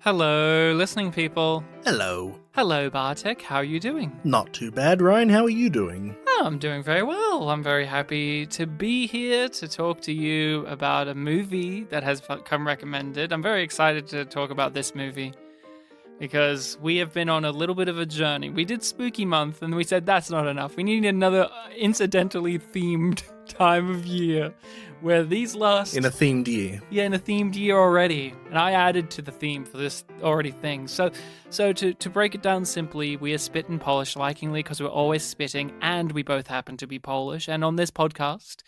Hello, listening people. Hello. Hello, Bartek. How are you doing? Not too bad, Ryan. How are you doing? Oh, I'm doing very well. I'm very happy to be here to talk to you about a movie that has come recommended. I'm very excited to talk about this movie because we have been on a little bit of a journey. We did Spooky Month and we said that's not enough. We need another incidentally themed time of year where these last... In a themed year. Yeah, in a themed year already. And I added to the theme for this already thing. So to break it down simply, we are spit and polish likingly because we're always spitting and we both happen to be Polish. And on this podcast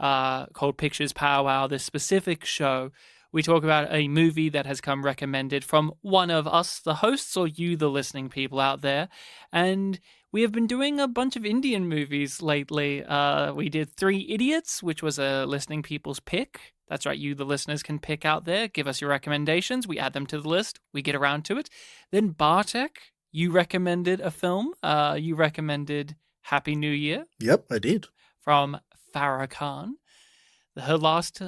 called Pictures Powwow, this specific show, we talk about a movie that has come recommended from one of us, the hosts, or you, the listening people out there. And we have been doing a bunch of Indian movies lately. We did 3 Idiots, which was a listening people's pick. That's right, you, the listeners, can pick out there. Give us your recommendations. We add them to the list. We get around to it. Then Bartek, you recommended a film. You recommended Happy New Year. Yep, I did. From Farah Khan. Her last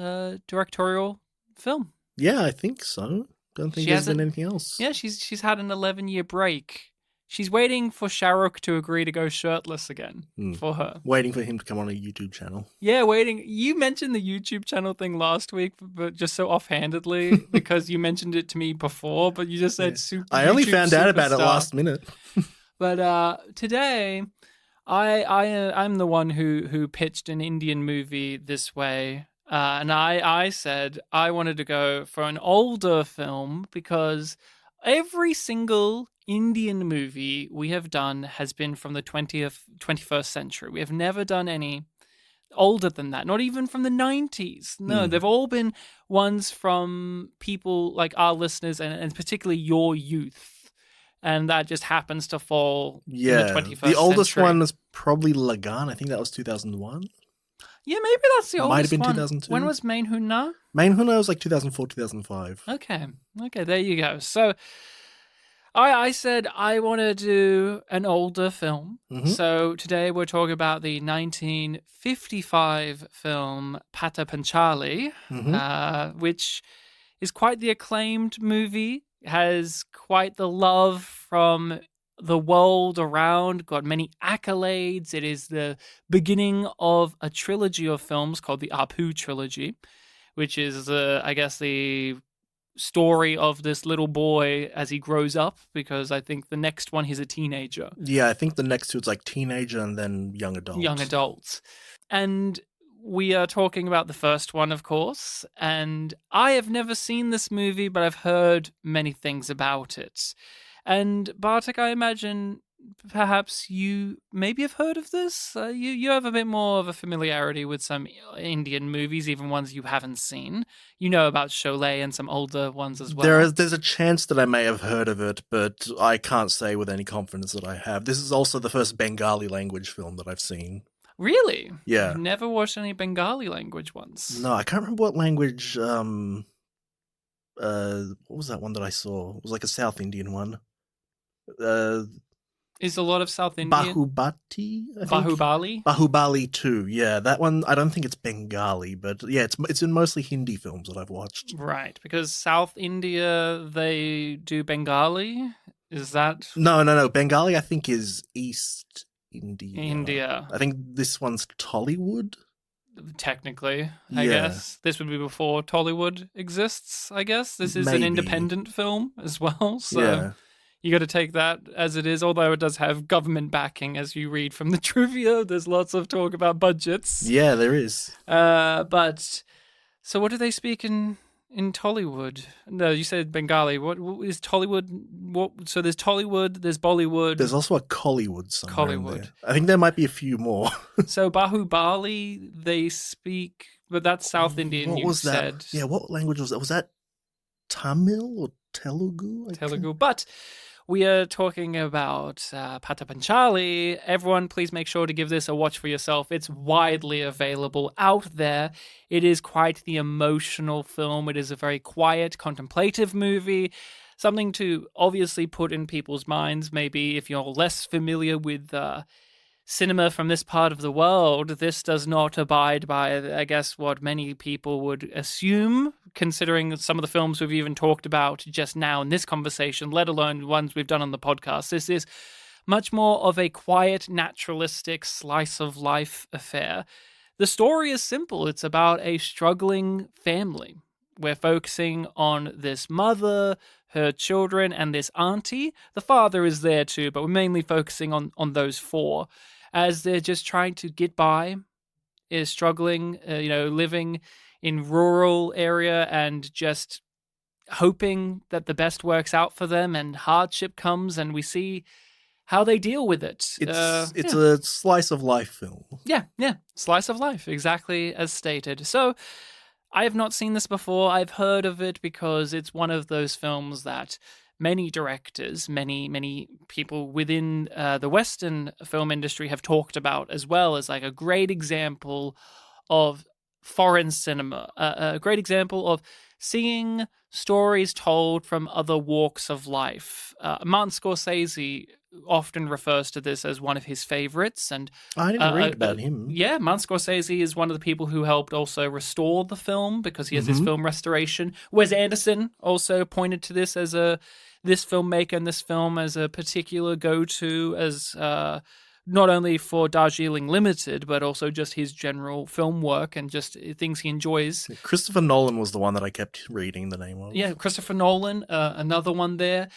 directorial film. Yeah, I think so. Don't think there's been anything else. Yeah, she's had an 11-year break. She's waiting for Shahrukh to agree to go shirtless again for her. Waiting for him to come on a YouTube channel. Yeah, waiting. You mentioned the YouTube channel thing last week, but just so offhandedly because you mentioned it to me before, but you just said super. I only YouTube found out about it superstar. last minute. But today, I'm the one who pitched an Indian movie this way. And I said I wanted to go for an older film because every single Indian movie we have done has been from the 21st century. We have never done any older than that, not even from the 90s. No, they've all been ones from people like our listeners and particularly your youth. And that just happens to fall in the 21st century. The oldest one was probably Lagan. I think that was 2001. Yeah, maybe that's the oldest one. Might have been 2002. When was Main Hunna? Main Hunna was like 2004, 2005. Okay, there you go. So I said I want to do an older film. Mm-hmm. So today we're talking about the 1955 film Pata Panchali, which is quite the acclaimed movie, has quite the love from the world around, got many accolades. It is the beginning of a trilogy of films called the Apu trilogy, which is, I guess, the story of this little boy as he grows up, because I think the next one he's a teenager. Yeah, I think the next two it's like teenager and then young adult. Young adults. And we are talking about the first one, of course, and I have never seen this movie, but I've heard many things about it. And Bartek, I imagine perhaps you maybe have heard of this. You have a bit more of a familiarity with some Indian movies, even ones you haven't seen. You know about Sholay and some older ones as well. There's a chance that I may have heard of it, but I can't say with any confidence that I have. This is also the first Bengali language film that I've seen. Really? Yeah. I've never watched any Bengali language ones. No, I can't remember what language. What was that one that I saw? It was like a South Indian one. Is a lot of South Indian? Bahubati? Bahubali? Bahubali 2, yeah. That one, I don't think it's Bengali, but yeah, it's in mostly Hindi films that I've watched. Right, because South India, they do Bengali? Is that... No. Bengali, I think, is East India. India. I think this one's Tollywood. Technically, I guess. This would be before Tollywood exists, I guess. This is an independent film as well, so... Yeah. You got to take that as it is, although it does have government backing, as you read from the trivia. There's lots of talk about budgets. Yeah, there is. But, so what do they speak in Tollywood? No, you said Bengali. What is Tollywood? So there's Tollywood, there's Bollywood. There's also a Collywood somewhere in there. I think there might be a few more. So Bahubali, they speak, but that's South Indian, what was said. That? Yeah, what language was that? Was that Tamil or Telugu? Telugu, but... We are talking about Pata Panchali. Everyone, please make sure to give this a watch for yourself. It's widely available out there. It is quite the emotional film. It is a very quiet, contemplative movie. Something to obviously put in people's minds. Maybe if you're less familiar with cinema from this part of the world, this does not abide by, I guess, what many people would assume considering some of the films we've even talked about just now in this conversation, let alone ones we've done on the podcast. This is much more of a quiet, naturalistic, slice of life affair. The story is simple. It's about a struggling family. We're focusing on this mother, her children, and this auntie. The father is there too, but we're mainly focusing on those four as they're just trying to get by, is struggling, living in rural area and just hoping that the best works out for them, and hardship comes and we see how they deal with it. It's a slice of life film. Yeah. Slice of life, exactly as stated. So I have not seen this before. I've heard of it because it's one of those films that many directors, many people within the Western film industry have talked about as well as like a great example of foreign cinema, a great example of seeing stories told from other walks of life. Martin Scorsese often refers to this as one of his favorites, and I didn't read about him. Yeah, Martin Scorsese is one of the people who helped also restore the film because he has his film restoration. Wes Anderson also pointed to this as this filmmaker and this film as a particular go-to as not only for Darjeeling Limited, but also just his general film work and just things he enjoys. Christopher Nolan was the one that I kept reading the name of. Yeah, Christopher Nolan, another one there.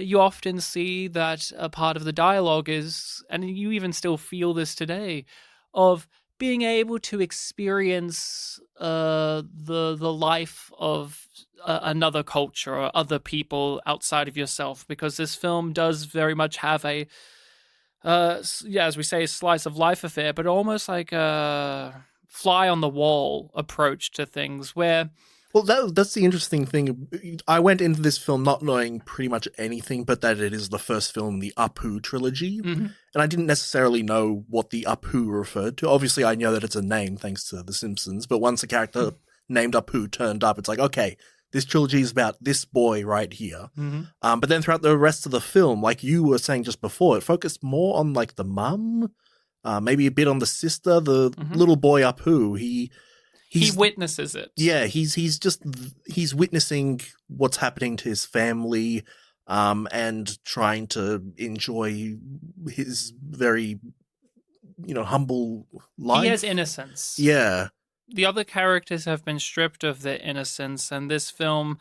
You often see that a part of the dialogue is, and you even still feel this today, of being able to experience the life of another culture or other people outside of yourself, because this film does very much have a as we say, a slice of life affair, but almost like a fly on the wall approach to things where... Well, that's the interesting thing. I went into this film not knowing pretty much anything but that it is the first film in the Apu trilogy, and I didn't necessarily know what the Apu referred to. Obviously, I know that it's a name thanks to The Simpsons, but once a character named Apu turned up, it's like, okay, this trilogy is about this boy right here. But then throughout the rest of the film, like you were saying just before, it focused more on like the mum, maybe a bit on the sister, the little boy Apu. He witnesses it. Yeah, he's witnessing what's happening to his family, and trying to enjoy his very, humble life. He has innocence. Yeah. The other characters have been stripped of their innocence, and this film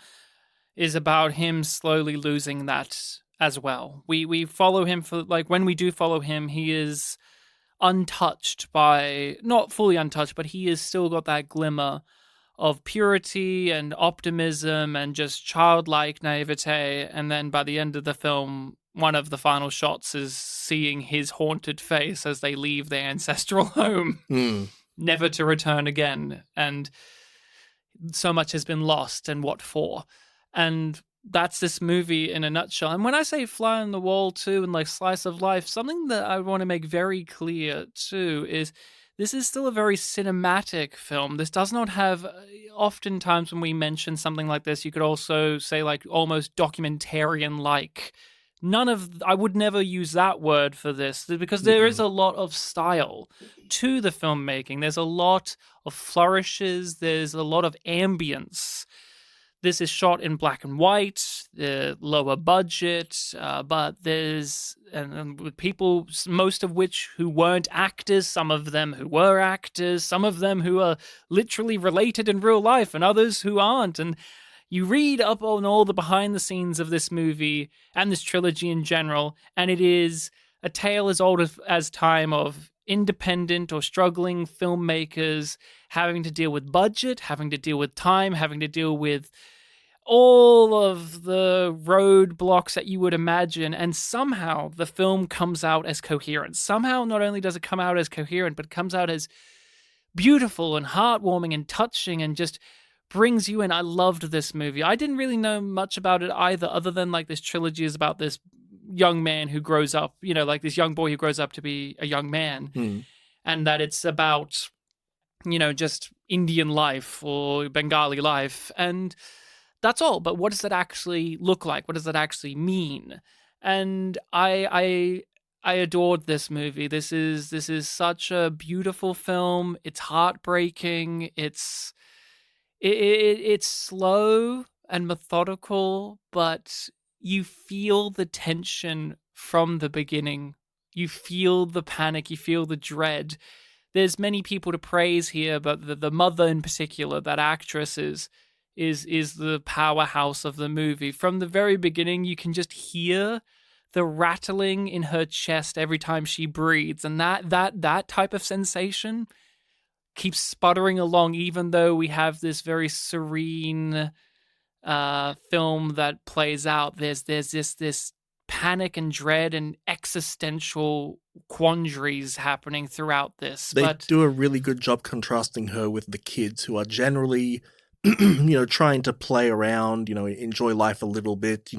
is about him slowly losing that as well. We follow him for, like, when we do follow him, he is untouched by, not fully untouched, but he has still got that glimmer of purity and optimism and just childlike naivete. And then by the end of the film, one of the final shots is seeing his haunted face as they leave their ancestral home, never to return again. And so much has been lost, and what for? And that's this movie in a nutshell. And when I say fly on the wall too, and like slice of life, something that I want to make very clear too is this is still a very cinematic film. This does not have, oftentimes when we mention something like this, you could also say like almost documentarian-like. I would never use that word for this, because there is a lot of style to the filmmaking. There's a lot of flourishes. There's a lot of ambience. This is shot in black and white, lower budget, but there's and with people, most of which who weren't actors, some of them who were actors, some of them who are literally related in real life, and others who aren't. And you read up on all the behind the scenes of this movie and this trilogy in general, and it is a tale as old as time of independent or struggling filmmakers having to deal with budget, having to deal with time, having to deal with all of the roadblocks that you would imagine, and somehow the film comes out as coherent. Somehow, not only does it come out as coherent, but it comes out as beautiful and heartwarming and touching and just brings you in. I loved this movie. I didn't really know much about it either, other than like this trilogy is about this young man who grows up, like this young boy who grows up to be a young man, and that it's about, just Indian life or Bengali life, and that's all. But what does that actually look like? What does that actually mean? And I adored this movie. This is such a beautiful film. It's heartbreaking. It's it's slow and methodical, but you feel the tension from the beginning. You feel the panic, you feel the dread. There's many people to praise here, but the mother in particular, that actress is the powerhouse of the movie. From the very beginning, you can just hear the rattling in her chest every time she breathes, and that type of sensation keeps sputtering along, even though we have this very serene film that plays out. There's this panic and dread and existential quandaries happening throughout this. They But do a really good job contrasting her with the kids who are generally, trying to play around, enjoy life a little bit,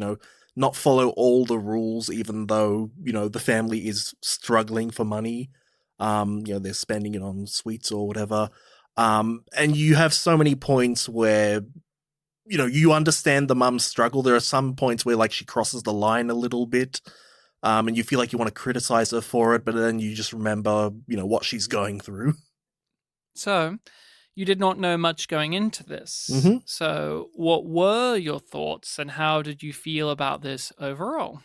not follow all the rules, even though, the family is struggling for money. They're spending it on sweets or whatever. And you have so many points where, you understand the mum's struggle. There are some points where, like, she crosses the line a little bit, and you feel like you want to criticize her for it, but then you just remember, what she's going through. so you did not know much going into this. Mm-hmm. So what were your thoughts and how did you feel about this overall?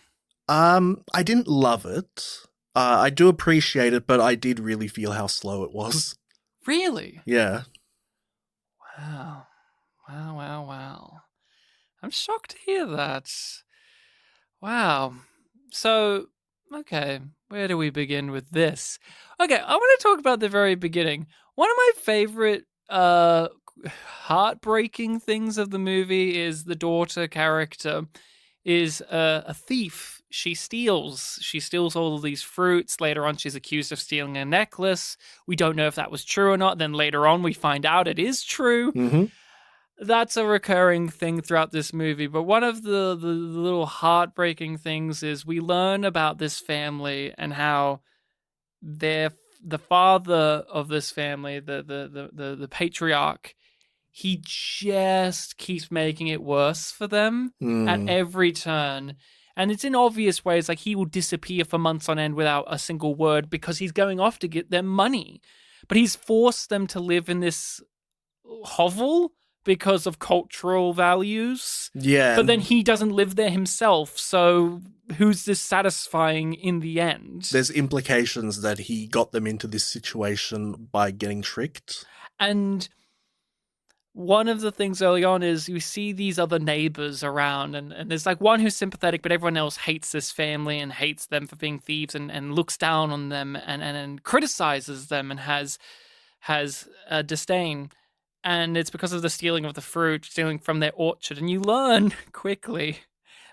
I didn't love it. I do appreciate it, but I did really feel how slow it was. Really? Yeah. Wow. Wow. I'm shocked to hear that. Wow. So, okay, where do we begin with this? Okay, I want to talk about the very beginning. One of my favorite heartbreaking things of the movie is the daughter character is a thief. She steals all of these fruits. Later on, she's accused of stealing a necklace. We don't know if that was true or not. Then later on, we find out it is true. Mm-hmm. That's a recurring thing throughout this movie. But one of the little heartbreaking things is we learn about this family and how the father of this family, the patriarch, he just keeps making it worse for them at every turn. And it's in obvious ways, like he will disappear for months on end without a single word because he's going off to get their money. But he's forced them to live in this hovel because of cultural values. Yeah. But then he doesn't live there himself, so who's this satisfying in the end? There's implications that he got them into this situation by getting tricked. And one of the things early on is you see these other neighbors around, and there's like one who's sympathetic, but everyone else hates this family and hates them for being thieves and looks down on them and criticizes them and has disdain. And it's because of the stealing of the fruit, stealing from their orchard. And you learn quickly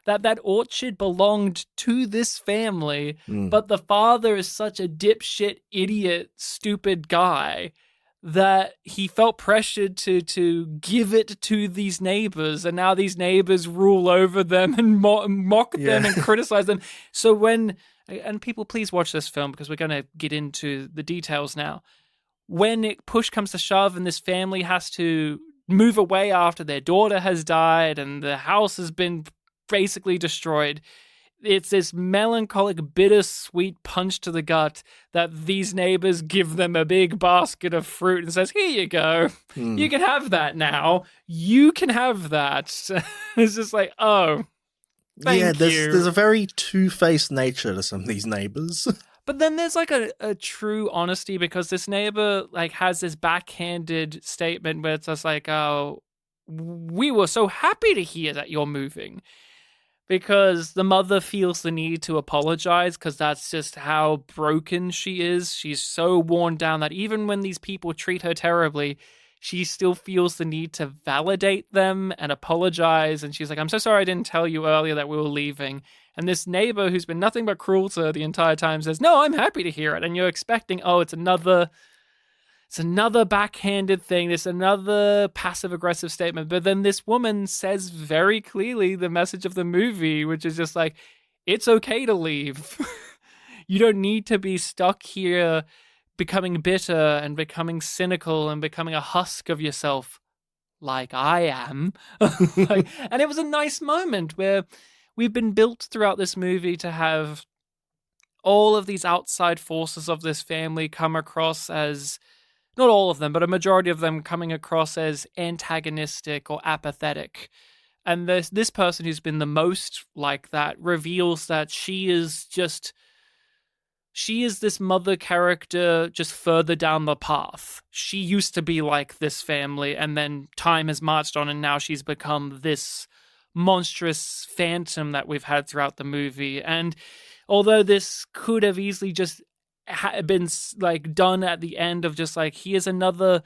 that orchard belonged to this family, but the father is such a dipshit, idiot, stupid guy that he felt pressured to give it to these neighbors, and now these neighbors rule over them and mock them and criticize them. So and people, please watch this film because we're going to get into the details now. When push comes to shove and this family has to move away after their daughter has died and the house has been basically destroyed, it's this melancholic, bittersweet punch to the gut that these neighbors give them a big basket of fruit and says, here you go. You can have that now. You can have that. It's just like, oh, thank you. There's a very two-faced nature to some of these neighbors. But then there's like a true honesty because this neighbor like has this backhanded statement where it's just like, oh, we were so happy to hear that you're moving. Because the mother feels the need to apologize because that's just how broken she is. She's so worn down that even when these people treat her terribly, she still feels the need to validate them and apologize. And she's like, I'm so sorry I didn't tell you earlier that we were leaving. And this neighbor who's been nothing but cruel to her the entire time says, no, I'm happy to hear it. And you're expecting, oh, it's another backhanded thing. It's another passive-aggressive statement. But then this woman says very clearly the message of the movie, which is just like, it's okay to leave. You don't need to be stuck here becoming bitter and becoming cynical and becoming a husk of yourself like I am. And it was a nice moment where we've been built throughout this movie to have all of these outside forces of this family come across as not all of them, but a majority of them coming across as antagonistic or apathetic. And this person who's been the most like that reveals that she is this mother character just further down the path. She used to be like this family, and then time has marched on, and now she's become this monstrous phantom that we've had throughout the movie. And although this could have easily just been like done at the end of just like, here's another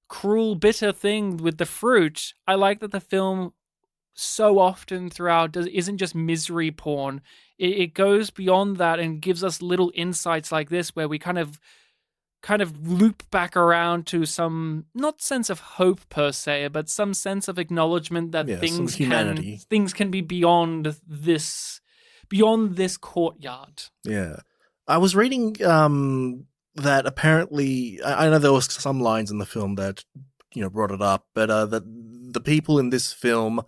cruel, bitter thing with the fruit, I like that the film so often throughout isn't just misery porn. It goes beyond that and gives us little insights like this where we kind of loop back around to some, not sense of hope per se, but some sense of acknowledgement that things can be beyond this courtyard. Yeah. I was reading that apparently, I know there was some lines in the film that brought it up, but that the people in this film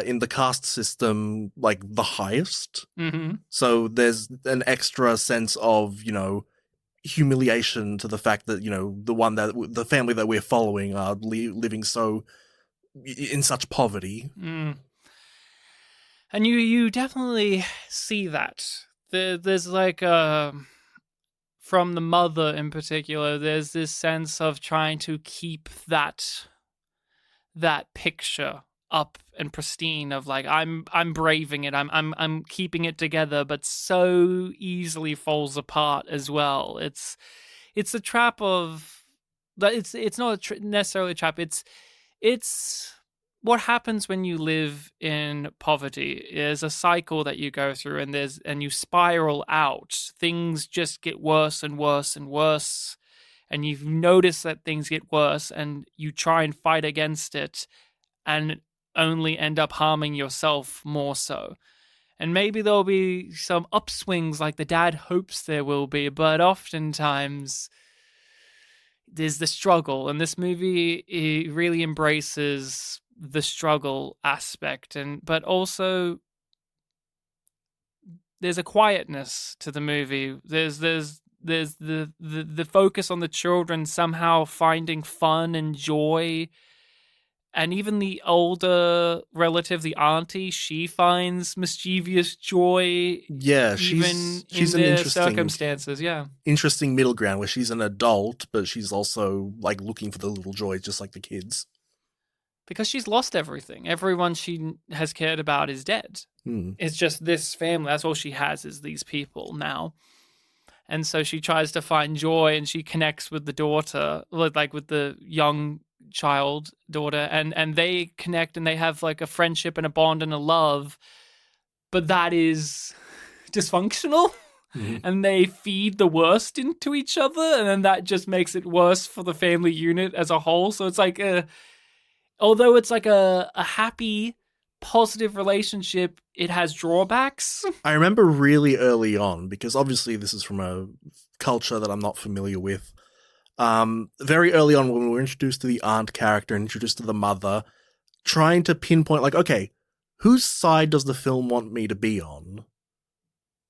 in the caste system, like the highest. Mm-hmm. So there's an extra sense of, humiliation to the fact that, the family that we're following are living in such poverty. Mm. And you definitely see that. There's like, from the mother in particular, there's this sense of trying to keep that picture up and pristine of like, I'm braving it, I'm keeping it together, but so easily falls apart as well. It's a trap of, it's not necessarily a trap. It's what happens when you live in poverty. There's a cycle that you go through, and you spiral out. Things just get worse and worse and worse, and you've noticed that things get worse, and you try and fight against it, and only end up harming yourself more so. And maybe there'll be some upswings like the dad hopes there will be, but oftentimes there's the struggle, and this movie, it really embraces the struggle aspect, but also there's a quietness to the movie. There's the focus on the children somehow finding fun and joy. And even the older relative, the auntie, she finds mischievous joy. Yeah, she's an their interesting circumstances. Yeah, interesting middle ground where she's an adult, but she's also like looking for the little joys, just like the kids. Because she's lost everything. Everyone she has cared about is dead. It's just this family. That's all she has, is these people now. And so she tries to find joy, and she connects with the daughter, like with the young child daughter, and they connect, and they have like a friendship and a bond and a love, but that is dysfunctional. And they feed the worst into each other, and then that just makes it worse for the family unit as a whole. So it's like although it's like a happy, positive relationship, it has drawbacks. I remember really early on, because obviously this is from a culture that I'm not familiar with. Very early on, when we were introduced to the aunt character and introduced to the mother, trying to pinpoint, like, okay, whose side does the film want me to be on?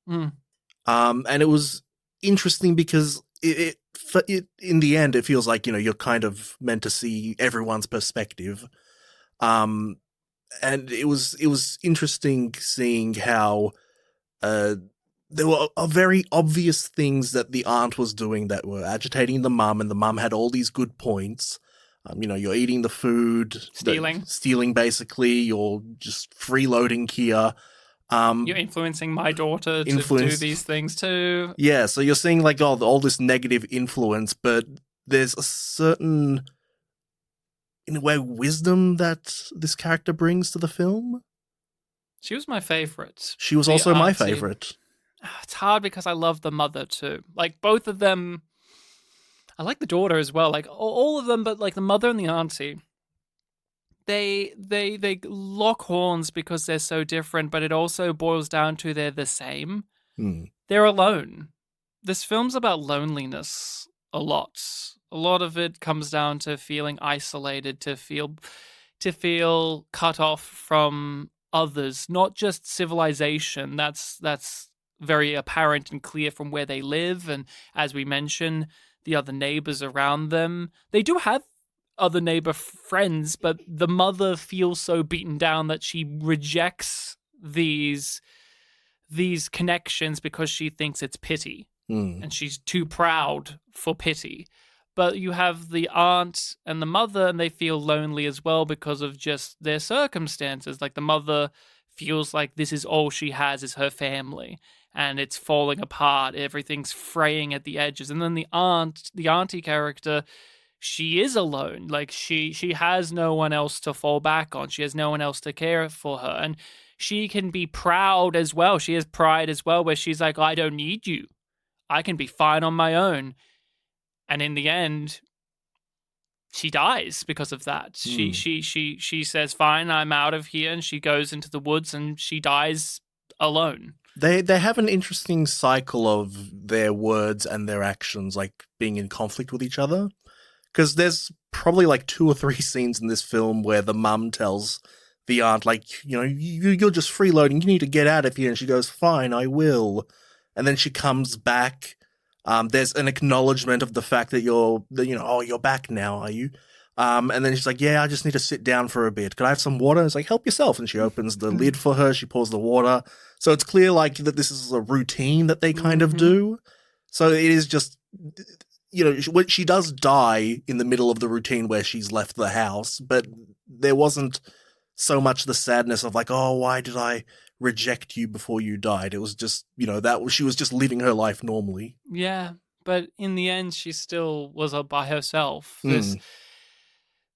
And it was interesting because it in the end, it feels like, you're kind of meant to see everyone's perspective. And it was interesting seeing how, there were very obvious things that the aunt was doing that were agitating the mum, and the mum had all these good points. You're eating the food. Stealing, basically. You're just freeloading here. You're influencing my daughter to do these things too. Yeah, so you're seeing like all this negative influence, but there's a certain, in a way, wisdom that this character brings to the film. She was my favorite. She was also my favorite. It's hard because I love the mother too. Like both of them, I like the daughter as well. Like all of them, but like the mother and the auntie, they lock horns because they're so different. But it also boils down to they're the same. They're alone. This film's about loneliness a lot. A lot of it comes down to feeling isolated, to feel cut off from others, not just civilization. That's very apparent and clear from where they live, and as we mentioned, the other neighbors around them. They do have other neighbor friends, but the mother feels so beaten down that she rejects these connections because she thinks it's pity, and she's too proud for pity. But you have the aunt and the mother, and they feel lonely as well because of just their circumstances. Like the mother feels like this is all she has is her family, and it's falling apart. Everything's fraying at the edges. And then the auntie character, she is alone. Like she has no one else to fall back on. She has no one else to care for her. And she can be proud as well. She has pride as well, where she's like, I don't need you. I can be fine on my own. And in the end, she dies because of that. She says, fine, I'm out of here. And she goes into the woods and she dies alone. They have an interesting cycle of their words and their actions, like being in conflict with each other. Because there's probably like 2 or 3 scenes in this film where the mum tells the aunt, like, you're just freeloading. You need to get out of here. And she goes, fine, I will. And then she comes back. There's an acknowledgement of the fact that you're back now, are you? And then she's like, yeah, I just need to sit down for a bit. Could I have some water? And it's like, help yourself. And she opens the lid for her. She pours the water. So it's clear like that this is a routine that they kind of do. So it is just, she does die in the middle of the routine where she's left the house, but there wasn't so much the sadness of like, oh, why did I reject you before you died? It was just, she was just living her life normally. Yeah, but in the end, she still was by herself.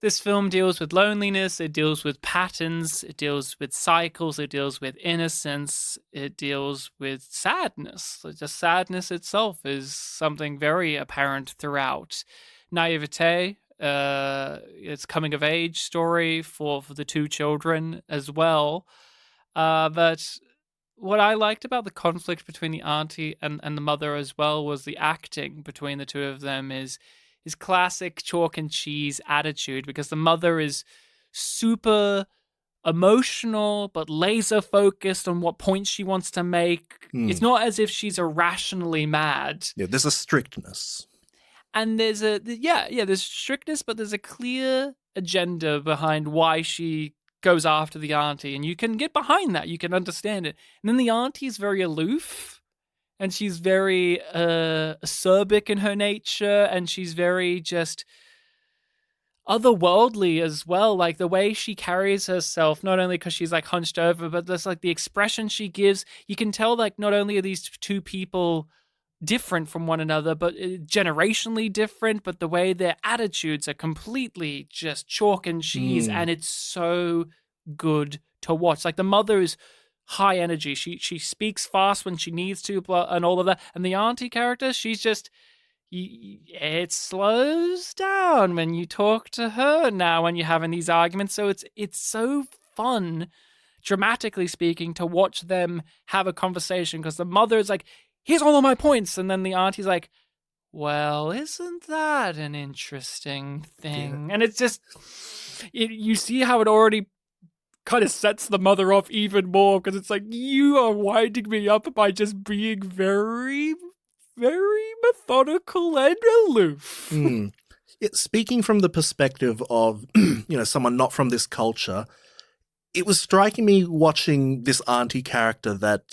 This film deals with loneliness, it deals with patterns, it deals with cycles, it deals with innocence, it deals with sadness. Just sadness itself is something very apparent throughout. Naivete, it's coming of age story for the 2 children as well. But what I liked about the conflict between the auntie and the mother as well was the acting between the 2 of them is classic chalk and cheese attitude, because the mother is super emotional but laser focused on what points she wants to make. It's not as if she's irrationally mad. Yeah, there's a strictness. And there's there's strictness, but there's a clear agenda behind why she goes after the auntie, and you can get behind that. You can understand it. And then the auntie is very aloof, and she's very acerbic in her nature, and she's very just otherworldly as well. Like the way she carries herself, not only because she's like hunched over, but there's like the expression she gives. You can tell like not only are these 2 people different from one another, but generationally different, but the way their attitudes are completely just chalk and cheese, and it's so good to watch. Like the mother is high energy. She speaks fast when she needs to, and all of that. And the auntie character, she's just, it slows down when you talk to her now when you're having these arguments. So it's so fun, dramatically speaking, to watch them have a conversation, because the mother is like, here's all of my points. And then the auntie's like, well, isn't that an interesting thing? Yeah. And it's just, you see how it already kind of sets the mother off even more, because it's like, you are winding me up by just being very, very methodical and aloof. Speaking from the perspective of, someone not from this culture, it was striking me watching this auntie character that,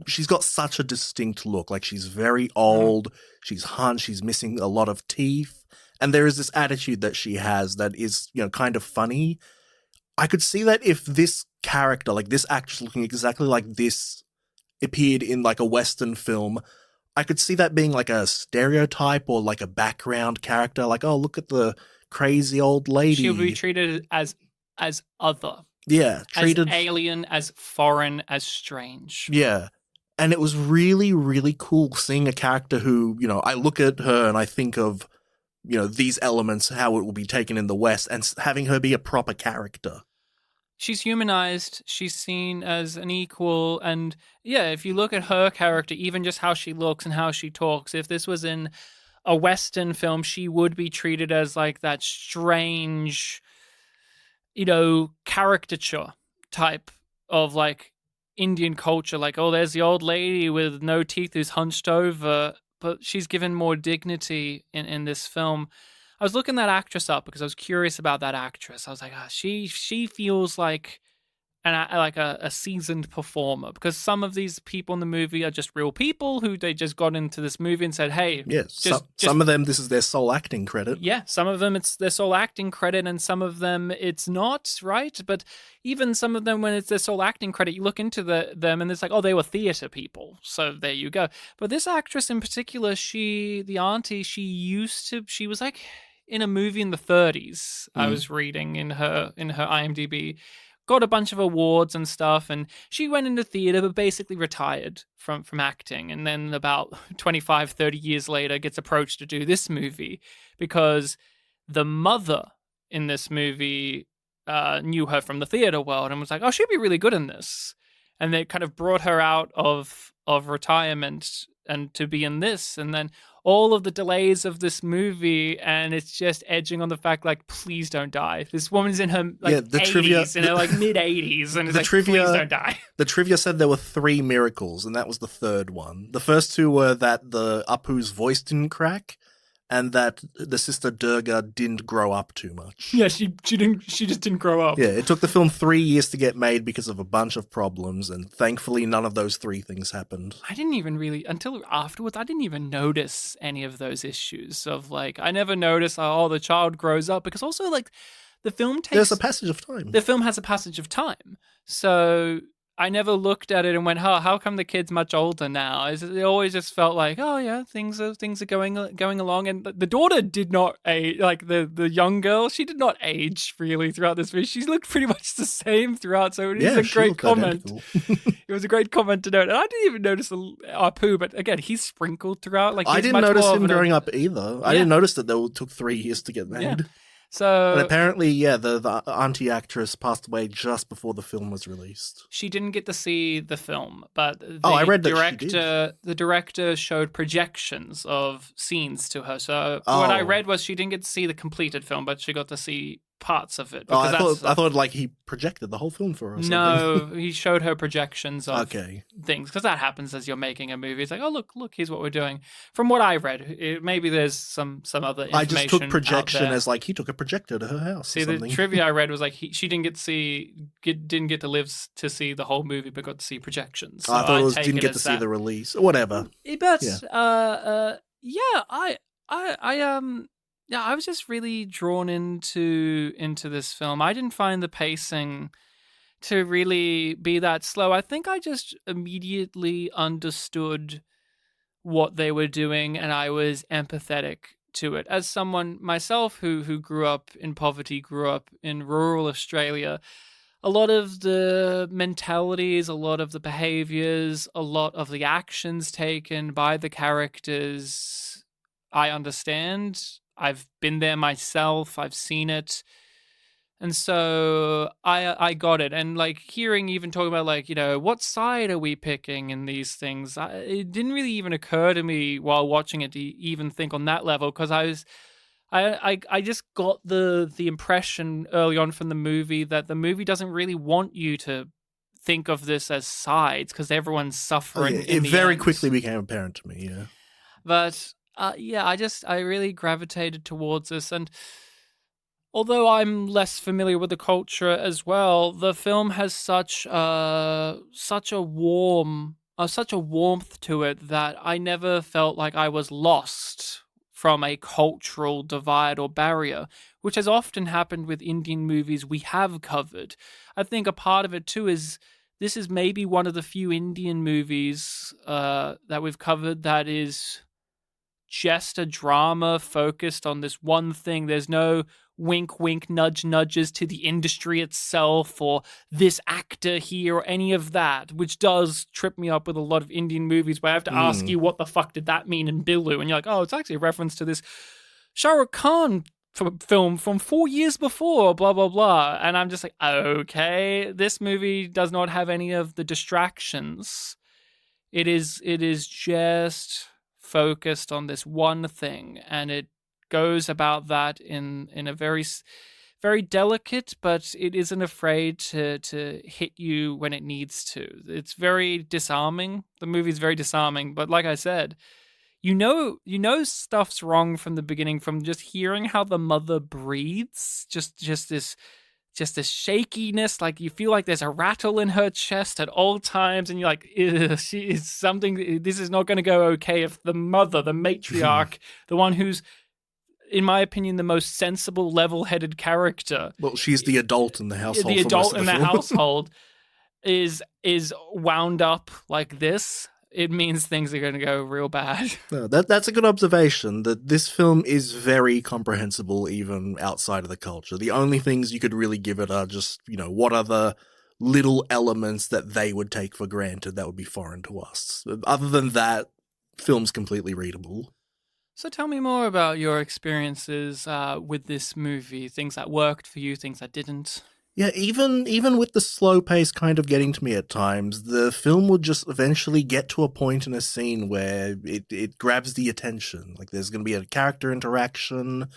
she's got such a distinct look. Like she's very old, she's hunched, she's missing a lot of teeth. And there is this attitude that she has that is, kind of funny. I could see that if this character, like this actress looking exactly like this, appeared in like a Western film, I could see that being like a stereotype or like a background character. Like, oh, look at the crazy old lady. She'll be treated as other. Yeah, treated as alien, as foreign, as strange. Yeah. And it was really, really cool seeing a character who, I look at her and I think of, these elements, how it will be taken in the West, and having her be a proper character. She's humanized. She's seen as an equal. And yeah, if you look at her character, even just how she looks and how she talks, if this was in a Western film, she would be treated as like that strange, caricature type of like Indian culture. Like, oh, there's the old lady with no teeth who's hunched over. but she's given more dignity in this film. I was looking that actress up because I was curious about that actress. I was like, she feels like a seasoned performer, because some of these people in the movie are just real people who they just got into this movie and said, hey, yes, some of them this is their sole acting credit. Yeah, some of them it's their sole acting credit, and some of them it's not, right? But even some of them, when it's their sole acting credit, you look into them and it's like, oh, they were theater people, so there you go. But this actress in particular, the auntie, she was like in a movie in the 30s. I was reading in her IMDb. Got a bunch of awards and stuff, and she went into theater but basically retired from acting, and then about 25, 30 years later gets approached to do this movie because the mother in this movie knew her from the theater world and was like, oh, she'd be really good in this. And they kind of brought her out of retirement and to be in this, and then all of the delays of this movie, and it's just edging on the fact, like, please don't die. This woman's in her like 80s, in her like mid 80s, and it's like, please don't die. The trivia said there were 3 miracles, and that was the third one. The first 2 were that the Apu's voice didn't crack, and that the sister Durga didn't grow up too much. Yeah, she just didn't grow up. Yeah, it took the film 3 years to get made because of a bunch of problems, and thankfully none of those 3 things happened. I didn't even really, until afterwards, I didn't even notice any of those issues of like, I never noticed, oh, the child grows up, because also like the film takes... There's a passage of time. The film has a passage of time. So I never looked at it and went, oh, how come the kid's much older now? It always just felt like, oh yeah, things are going along. And the daughter did not age, like the young girl, she did not age really throughout this movie. She looked pretty much the same throughout. So it is a great comment. It was a great comment to note. And I didn't even notice Apu, but again, he's sprinkled throughout. Like, I didn't notice him growing up either. I didn't notice that it took 3 years to get made. Yeah. So, and apparently, yeah, the auntie actress passed away just before the film was released. She didn't get to see the film, but I read that she did. The director showed projections of scenes to her. So what I read was she didn't get to see the completed film, but she got to see parts of it. I thought like he projected the whole film for her or something. No, he showed her projections of things, because that happens as you're making a movie. It's like, oh, look, here's what we're doing. From what I read, maybe there's some other information. I just took projection as like he took a projector to her house. See, the trivia I read was like she didn't get to live to see the whole movie, but got to see projections. So I thought it was didn't get to see the release or whatever. But I was just really drawn into this film. I didn't find the pacing to really be that slow. I think I just immediately understood what they were doing, and I was empathetic to it. As someone myself who grew up in poverty, grew up in rural Australia, a lot of the mentalities, a lot of the behaviors, a lot of the actions taken by the characters, I understand. I've been there myself. I've seen it. And so I got it. And like hearing even talk about like, you know, what side are we picking in these things? It didn't really even occur to me while watching it to even think on that level, because I just got the impression early on from the movie that the movie doesn't really want you to think of this as sides, because everyone's suffering. It very quickly became apparent to me, yeah. But I really gravitated towards this, and although I'm less familiar with the culture as well, the film has such a warmth to it that I never felt like I was lost from a cultural divide or barrier, which has often happened with Indian movies we have covered. I think a part of it too is this is maybe one of the few Indian movies that we've covered that is just a drama focused on this one thing. There's no wink, wink, nudge, nudges to the industry itself or this actor here or any of that, which does trip me up with a lot of Indian movies where I have to ask you, what the fuck did that mean in Billu? And you're like, oh, it's actually a reference to this Shah Rukh Khan film from 4 years before, blah, blah, blah. And I'm just like, okay, this movie does not have any of the distractions. It is just focused on this one thing, and it goes about that in a very, very delicate, but it isn't afraid to hit you when it needs to. It's very disarming. The movie's very disarming, but like I said, stuff's wrong from the beginning from just hearing how the mother breathes. Just this shakiness, like you feel like there's a rattle in her chest at all times, and you're like, she is something. This is not going to go okay if the mother, the matriarch, the one who's, in my opinion, the most sensible, level-headed character. Well, she's the adult in the household. The adult in the film. household is wound up like this. It means things are going to go real bad. No, that's a good observation, that this film is very comprehensible even outside of the culture. The only things you could really give it are just, what are the little elements that they would take for granted that would be foreign to us. Other than that, film's completely readable. So tell me more about your experiences with this movie, things that worked for you, things that didn't. Yeah, even with the slow pace kind of getting to me at times, the film would just eventually get to a point in a scene where it grabs the attention. Like there's going to be a character interaction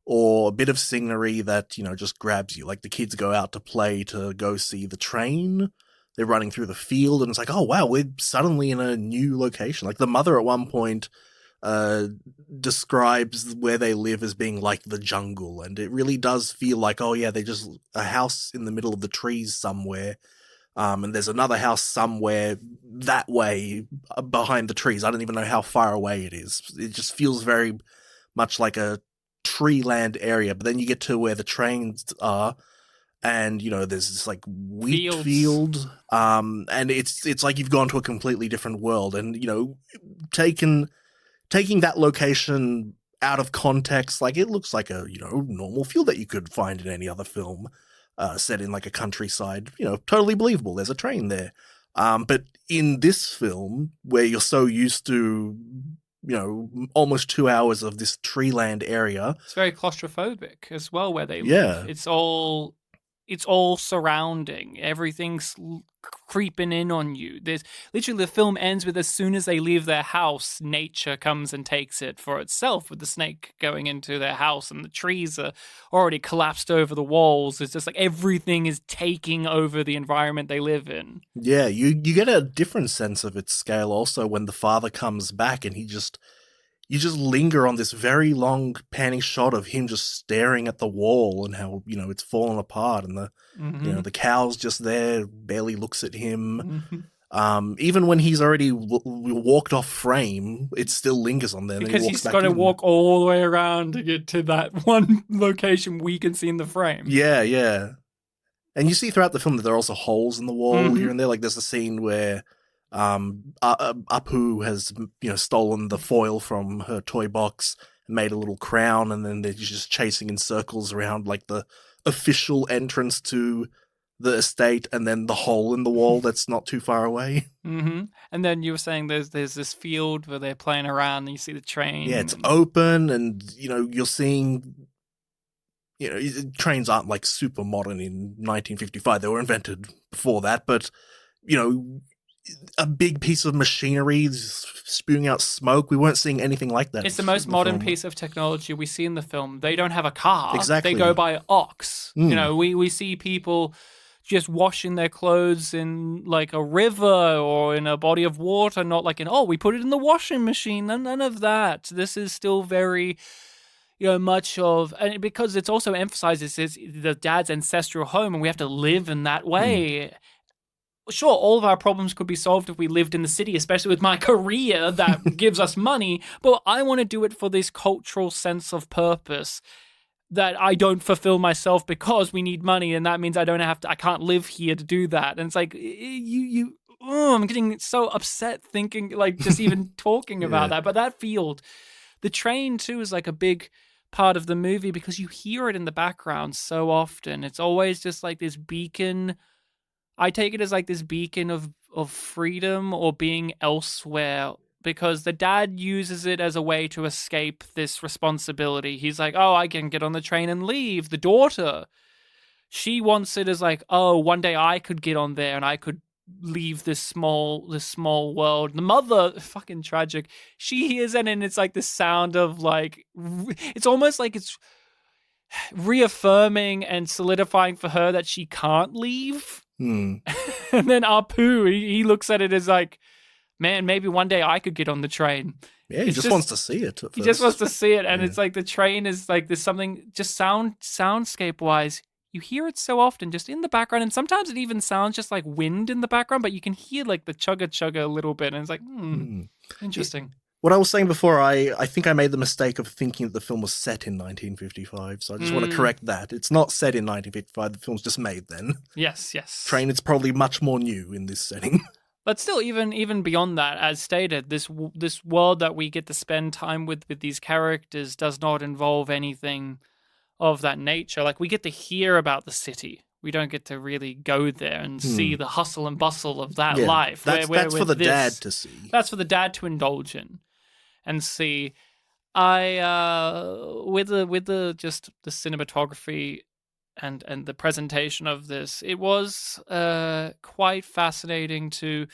or a bit of scenery that, just grabs you. Like the kids go out to play to go see the train. They're running through the field and it's like, oh, wow, we're suddenly in a new location. Like the mother at one point describes where they live as being like the jungle, and it really does feel like, oh yeah, they're just a house in the middle of the trees somewhere, and there's another house somewhere that way behind the trees. I don't even know how far away it is. It just feels very much like a tree land area, but then you get to where the trains are, and there's this like wheat field, and it's like you've gone to a completely different world, and taking that location out of context, like it looks like a, normal field that you could find in any other film set in like a countryside, totally believable. There's a train there. But in this film, where you're so used to, almost 2 hours of this treeland area. It's very claustrophobic as well where they live. Yeah. It's all surrounding. Everything's creeping in on you. There's literally, the film ends with, as soon as they leave their house, nature comes and takes it for itself, with the snake going into their house and the trees are already collapsed over the walls. It's just like everything is taking over the environment they live in. Yeah, you get a different sense of its scale also when the father comes back and you just linger on this very long panning shot of him just staring at the wall and how, it's fallen apart, and the cow's just there, barely looks at him. Mm-hmm. Even when he's already walked off frame, it still lingers on there. Because he's got to walk all the way around to get to that one location we can see in the frame. Yeah, yeah. And you see throughout the film that there are also holes in the wall here and there. Like there's a scene where Apu has, stolen the foil from her toy box and made a little crown, and then they're just chasing in circles around like the official entrance to the estate, and then the hole in the wall that's not too far away. Mm-hmm. And then you were saying there's this field where they're playing around and you see the train. Yeah, it's open, and you're seeing, trains aren't like super modern in 1955. They were invented before that, but a big piece of machinery spewing out smoke. We weren't seeing anything like that. It's the most modern piece of technology we see in the film. They don't have a car. Exactly. They go by ox. We see people just washing their clothes in like a river or in a body of water, not like we put it in the washing machine. None of that. This is still very, much of, and because it's also emphasizes it's the dad's ancestral home, and we have to live in that way. Sure, all of our problems could be solved if we lived in the city, especially with my career that gives us money, but I want to do it for this cultural sense of purpose that I don't fulfill myself because we need money, and that means I can't live here to do that. And it's like, I'm getting so upset thinking, like, just even talking about that. But that field, the train too, is like a big part of the movie because you hear it in the background so often. It's always just like this beacon. I take it as like this beacon of freedom or being elsewhere, because the dad uses it as a way to escape this responsibility. He's like, oh, I can get on the train and leave. The daughter, she wants it as like, oh, one day I could get on there and I could leave this small world. The mother, fucking tragic. She hears it and it's like the sound of like, it's almost like it's reaffirming and solidifying for her that she can't leave. And then Apu, he looks at it as like, man, maybe one day I could get on the train. Yeah, he just wants to see it. He just wants to see it, and it's like the train is like there's something just soundscape wise. You hear it so often just in the background, and sometimes it even sounds just like wind in the background, but you can hear like the chugga a little bit, and it's like, interesting. What I was saying before, I think I made the mistake of thinking that the film was set in 1955, so I just want to correct that. It's not set in 1955, the film's just made then. Yes. Train, it's probably much more new in this setting. But still, even beyond that, as stated, this world that we get to spend time with these characters does not involve anything of that nature. Like, we get to hear about the city. We don't get to really go there and see the hustle and bustle of that life. That's for the dad to see. That's for the dad to indulge in and see. With the cinematography and the presentation of this, it was quite fascinating to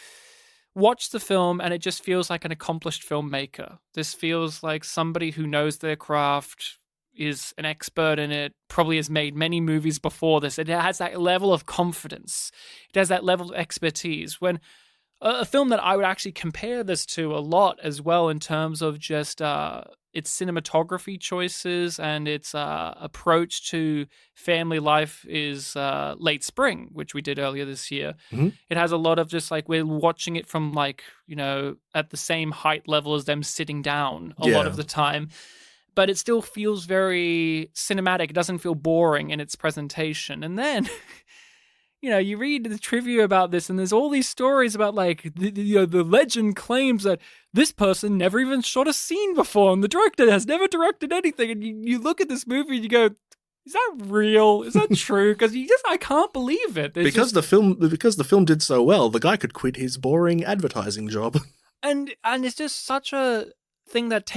watch the film, and it just feels like an accomplished filmmaker. This feels like somebody who knows their craft, is an expert in it, probably has made many movies before this. It has that level of confidence. It has that level of expertise. When a film that I would actually compare this to a lot as well in terms of just its cinematography choices and its approach to family life is Late Spring, which we did earlier this year. Mm-hmm. It has a lot of just like we're watching it from like, at the same height level as them sitting down a lot of the time. But it still feels very cinematic. It doesn't feel boring in its presentation. And then, you read the trivia about this, and there's all these stories about like the legend claims that this person never even shot a scene before, and the director has never directed anything. And you look at this movie and you go, is that real? Is that true? Because I can't believe it. Because the film did so well, the guy could quit his boring advertising job. And it's just such a thing that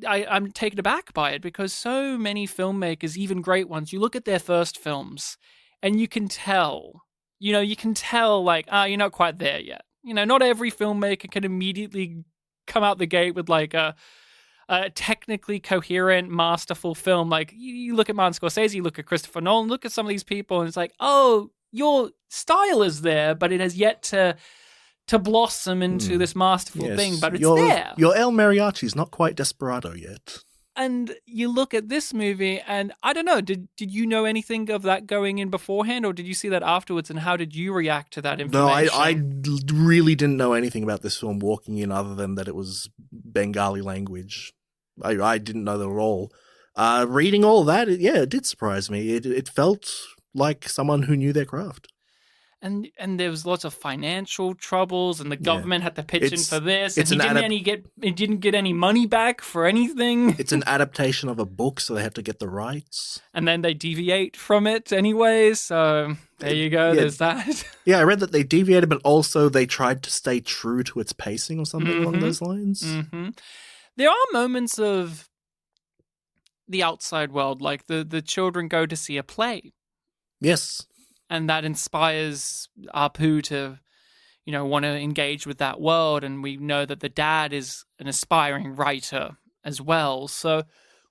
I'm taken aback by it, because so many filmmakers, even great ones, you look at their first films and you can tell like, you're not quite there yet. Not every filmmaker can immediately come out the gate with like a technically coherent, masterful film. Like you look at Martin Scorsese, you look at Christopher Nolan, look at some of these people, and it's like, oh, your style is there, but it has yet to blossom into this masterful thing, but it's there. Your El Mariachi's not quite Desperado yet. And you look at this movie, and I don't know, did you know anything of that going in beforehand, or did you see that afterwards, and how did you react to that information? No, I really didn't know anything about this film walking in other than that it was Bengali language. I didn't know that at all. Reading all that, it did surprise me. It felt like someone who knew their craft. And there was lots of financial troubles, and the government had to pitch in for this. And he didn't get any money back for anything. It's an adaptation of a book, so they had to get the rights. And then they deviate from it anyway. So there you go. There's that. Yeah, I read that they deviated, but also they tried to stay true to its pacing or something along those lines. Mm-hmm. There are moments of the outside world, like the children go to see a play. Yes. And that inspires Apu to, want to engage with that world. And we know that the dad is an aspiring writer as well. So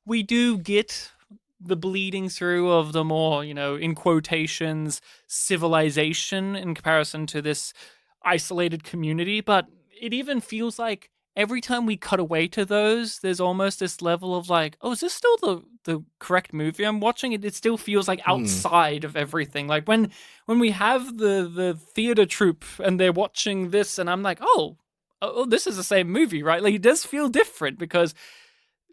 we do get the bleeding through of the more, in quotations, civilization in comparison to this isolated community. But it even feels like every time we cut away to those, there's almost this level of like, oh, is this still the correct movie I'm watching? It still feels like outside of everything. Like when we have the theater troupe and they're watching this, and I'm like, oh, this is the same movie, right? Like it does feel different because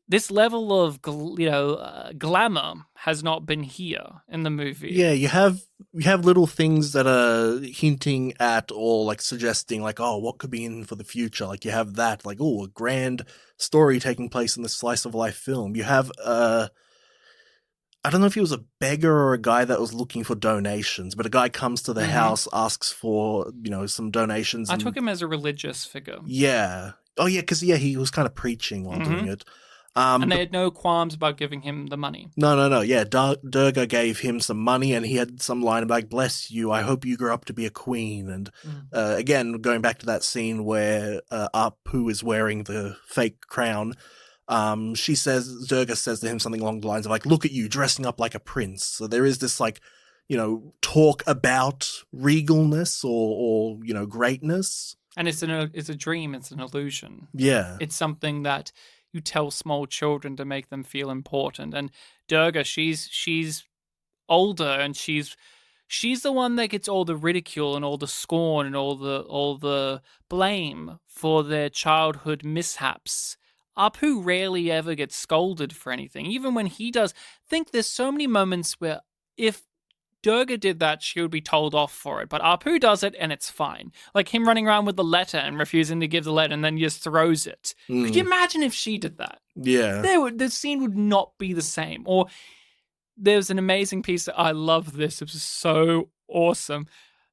this level of glamour has not been here in the movie. Yeah, you have little things that are hinting at or like suggesting like, oh, what could be in for the future? Like you have that, like, oh, a grand story taking place in this slice of life film. You have I don't know if he was a beggar or a guy that was looking for donations, but a guy comes to the house, asks for, some donations. I took him as a religious figure. Yeah. Oh yeah, because he was kind of preaching while doing it. And they had no qualms about giving him the money. No. Yeah, Durga gave him some money, and he had some line like, bless you, I hope you grow up to be a queen. And again, going back to that scene where Apu is wearing the fake crown, Durga says to him something along the lines of like, look at you dressing up like a prince. So there is this like, talk about regalness or greatness. And it's a dream. It's an illusion. Yeah. It's something that you tell small children to make them feel important. And Durga, she's older, and she's the one that gets all the ridicule and all the scorn and all the blame for their childhood mishaps. Apu rarely ever gets scolded for anything, even when he does. I think there's so many moments where if Durga did that, she would be told off for it. But Apu does it, and it's fine. Like him running around with the letter and refusing to give the letter, and then just throws it. Could you imagine if she did that? Yeah. The scene would not be the same. Or there's an amazing piece that I love this. It was so awesome.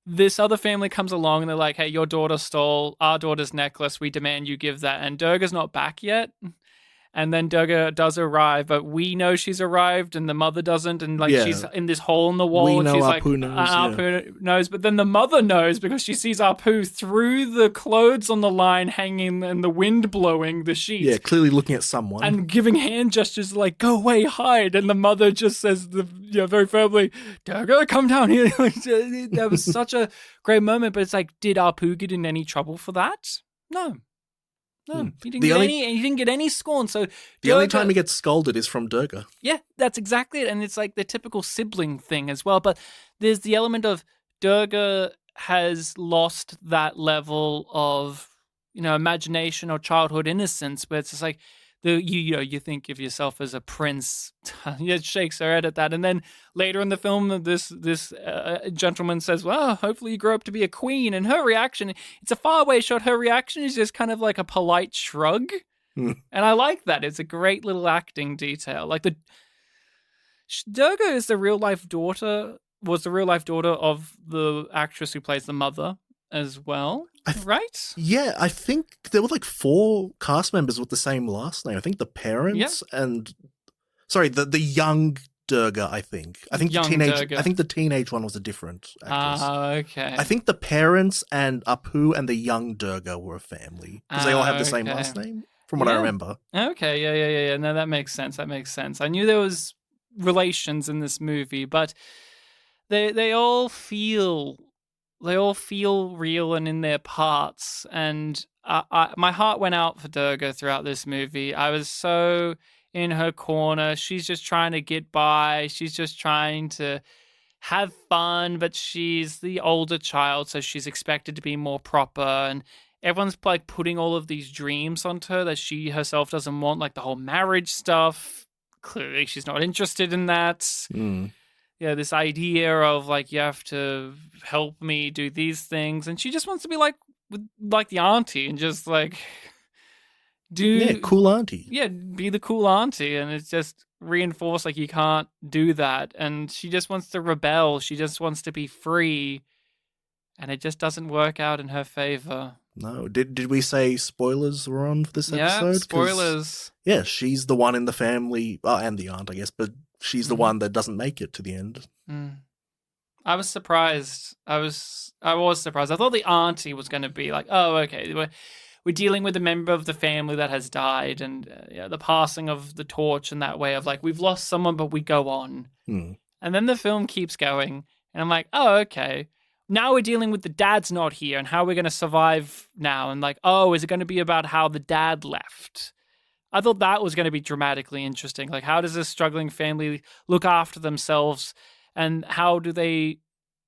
This other family comes along, and they're like, hey, your daughter stole our daughter's necklace. We demand you give that. And Durga's not back yet. And then Durga does arrive, but we know she's arrived, and the mother doesn't, and she's in this hole in the wall. We and know she's Apu knows. Apu knows, but then the mother knows because she sees Apu through the clothes on the line hanging and the wind blowing the sheets. Yeah, clearly looking at someone and giving hand gestures like "Go away, hide," and the mother just says very firmly, "Durga, come down here." That was such a great moment, but it's like, did Apu get in any trouble for that? No. No, he didn't get any scorn. So the only time he gets scolded is from Durga. Yeah, that's exactly it. And it's like the typical sibling thing as well. But there's the element of Durga has lost that level of, imagination or childhood innocence, where it's just like you think of yourself as a prince. It shakes her head at that. And then later in the film, this gentleman says, well, hopefully you grow up to be a queen. And her reaction, it's a faraway shot. Her reaction is just kind of like a polite shrug. And I like that. It's a great little acting detail. Like Durga is was the real life daughter of the actress who plays the mother as well. Right? Yeah, I think there were like 4 cast members with the same last name. I think the parents and the young Durga, I think the teenage one was a different actress. Okay. I think the parents and Apu and the young Durga were a family because they all have the same last name from what I remember. Okay, yeah. No, that makes sense. I knew there was relations in this movie, but they all feel real and in their parts. And my heart went out for Durga throughout this movie. I was so in her corner. She's just trying to get by. She's just trying to have fun, but she's the older child, so she's expected to be more proper. And everyone's like putting all of these dreams onto her that she herself doesn't want, like the whole marriage stuff. Clearly, she's not interested in that. Yeah, this idea of like, you have to help me do these things, and she just wants to be like the auntie and just like cool auntie. Yeah, be the cool auntie, and it's just reinforced like you can't do that, and she just wants to rebel. She just wants to be free, and it just doesn't work out in her favor. No, did we say spoilers were on for this episode? Yeah, spoilers. Yeah, she's the one in the family, and the aunt, I guess, but she's the one that doesn't make it to the end. I was surprised. I was surprised. I thought the auntie was going to be like, oh, okay, we're dealing with a member of the family that has died, and the passing of the torch in that way of like, we've lost someone, but we go on. And then the film keeps going, and I'm like, oh, okay. Now we're dealing with the dad's not here, and how we're going to survive now. And like, oh, is it going to be about how the dad left? I thought that was going to be dramatically interesting. Like, how does this struggling family look after themselves, and how do they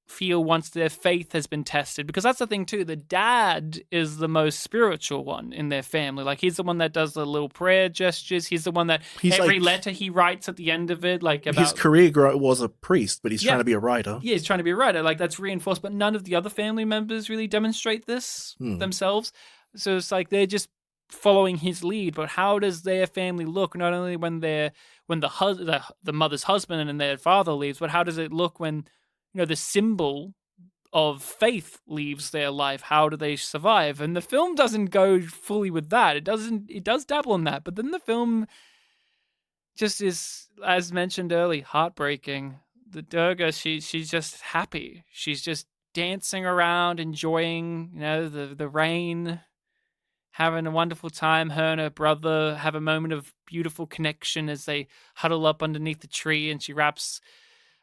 feel once their faith has been tested? Because that's the thing too. The dad is the most spiritual one in their family. Like, he's the one that does the little prayer gestures. He's the one that every letter he writes at the end of it, like about his career was a priest, but he's trying to be a writer. Yeah, he's trying to be a writer. Like, that's reinforced, but none of the other family members really demonstrate this themselves. So it's like they're just following his lead. But how does their family look? Not only when the mother's husband and their father leaves, but how does it look when the symbol of faith leaves their life? How do they survive? And the film doesn't go fully with that. It does dabble in that, but then the film just is, as mentioned early, heartbreaking. The Durga, she's just happy. She's just dancing around, enjoying, the rain, having a wonderful time. Her and her brother have a moment of beautiful connection as they huddle up underneath the tree, and she wraps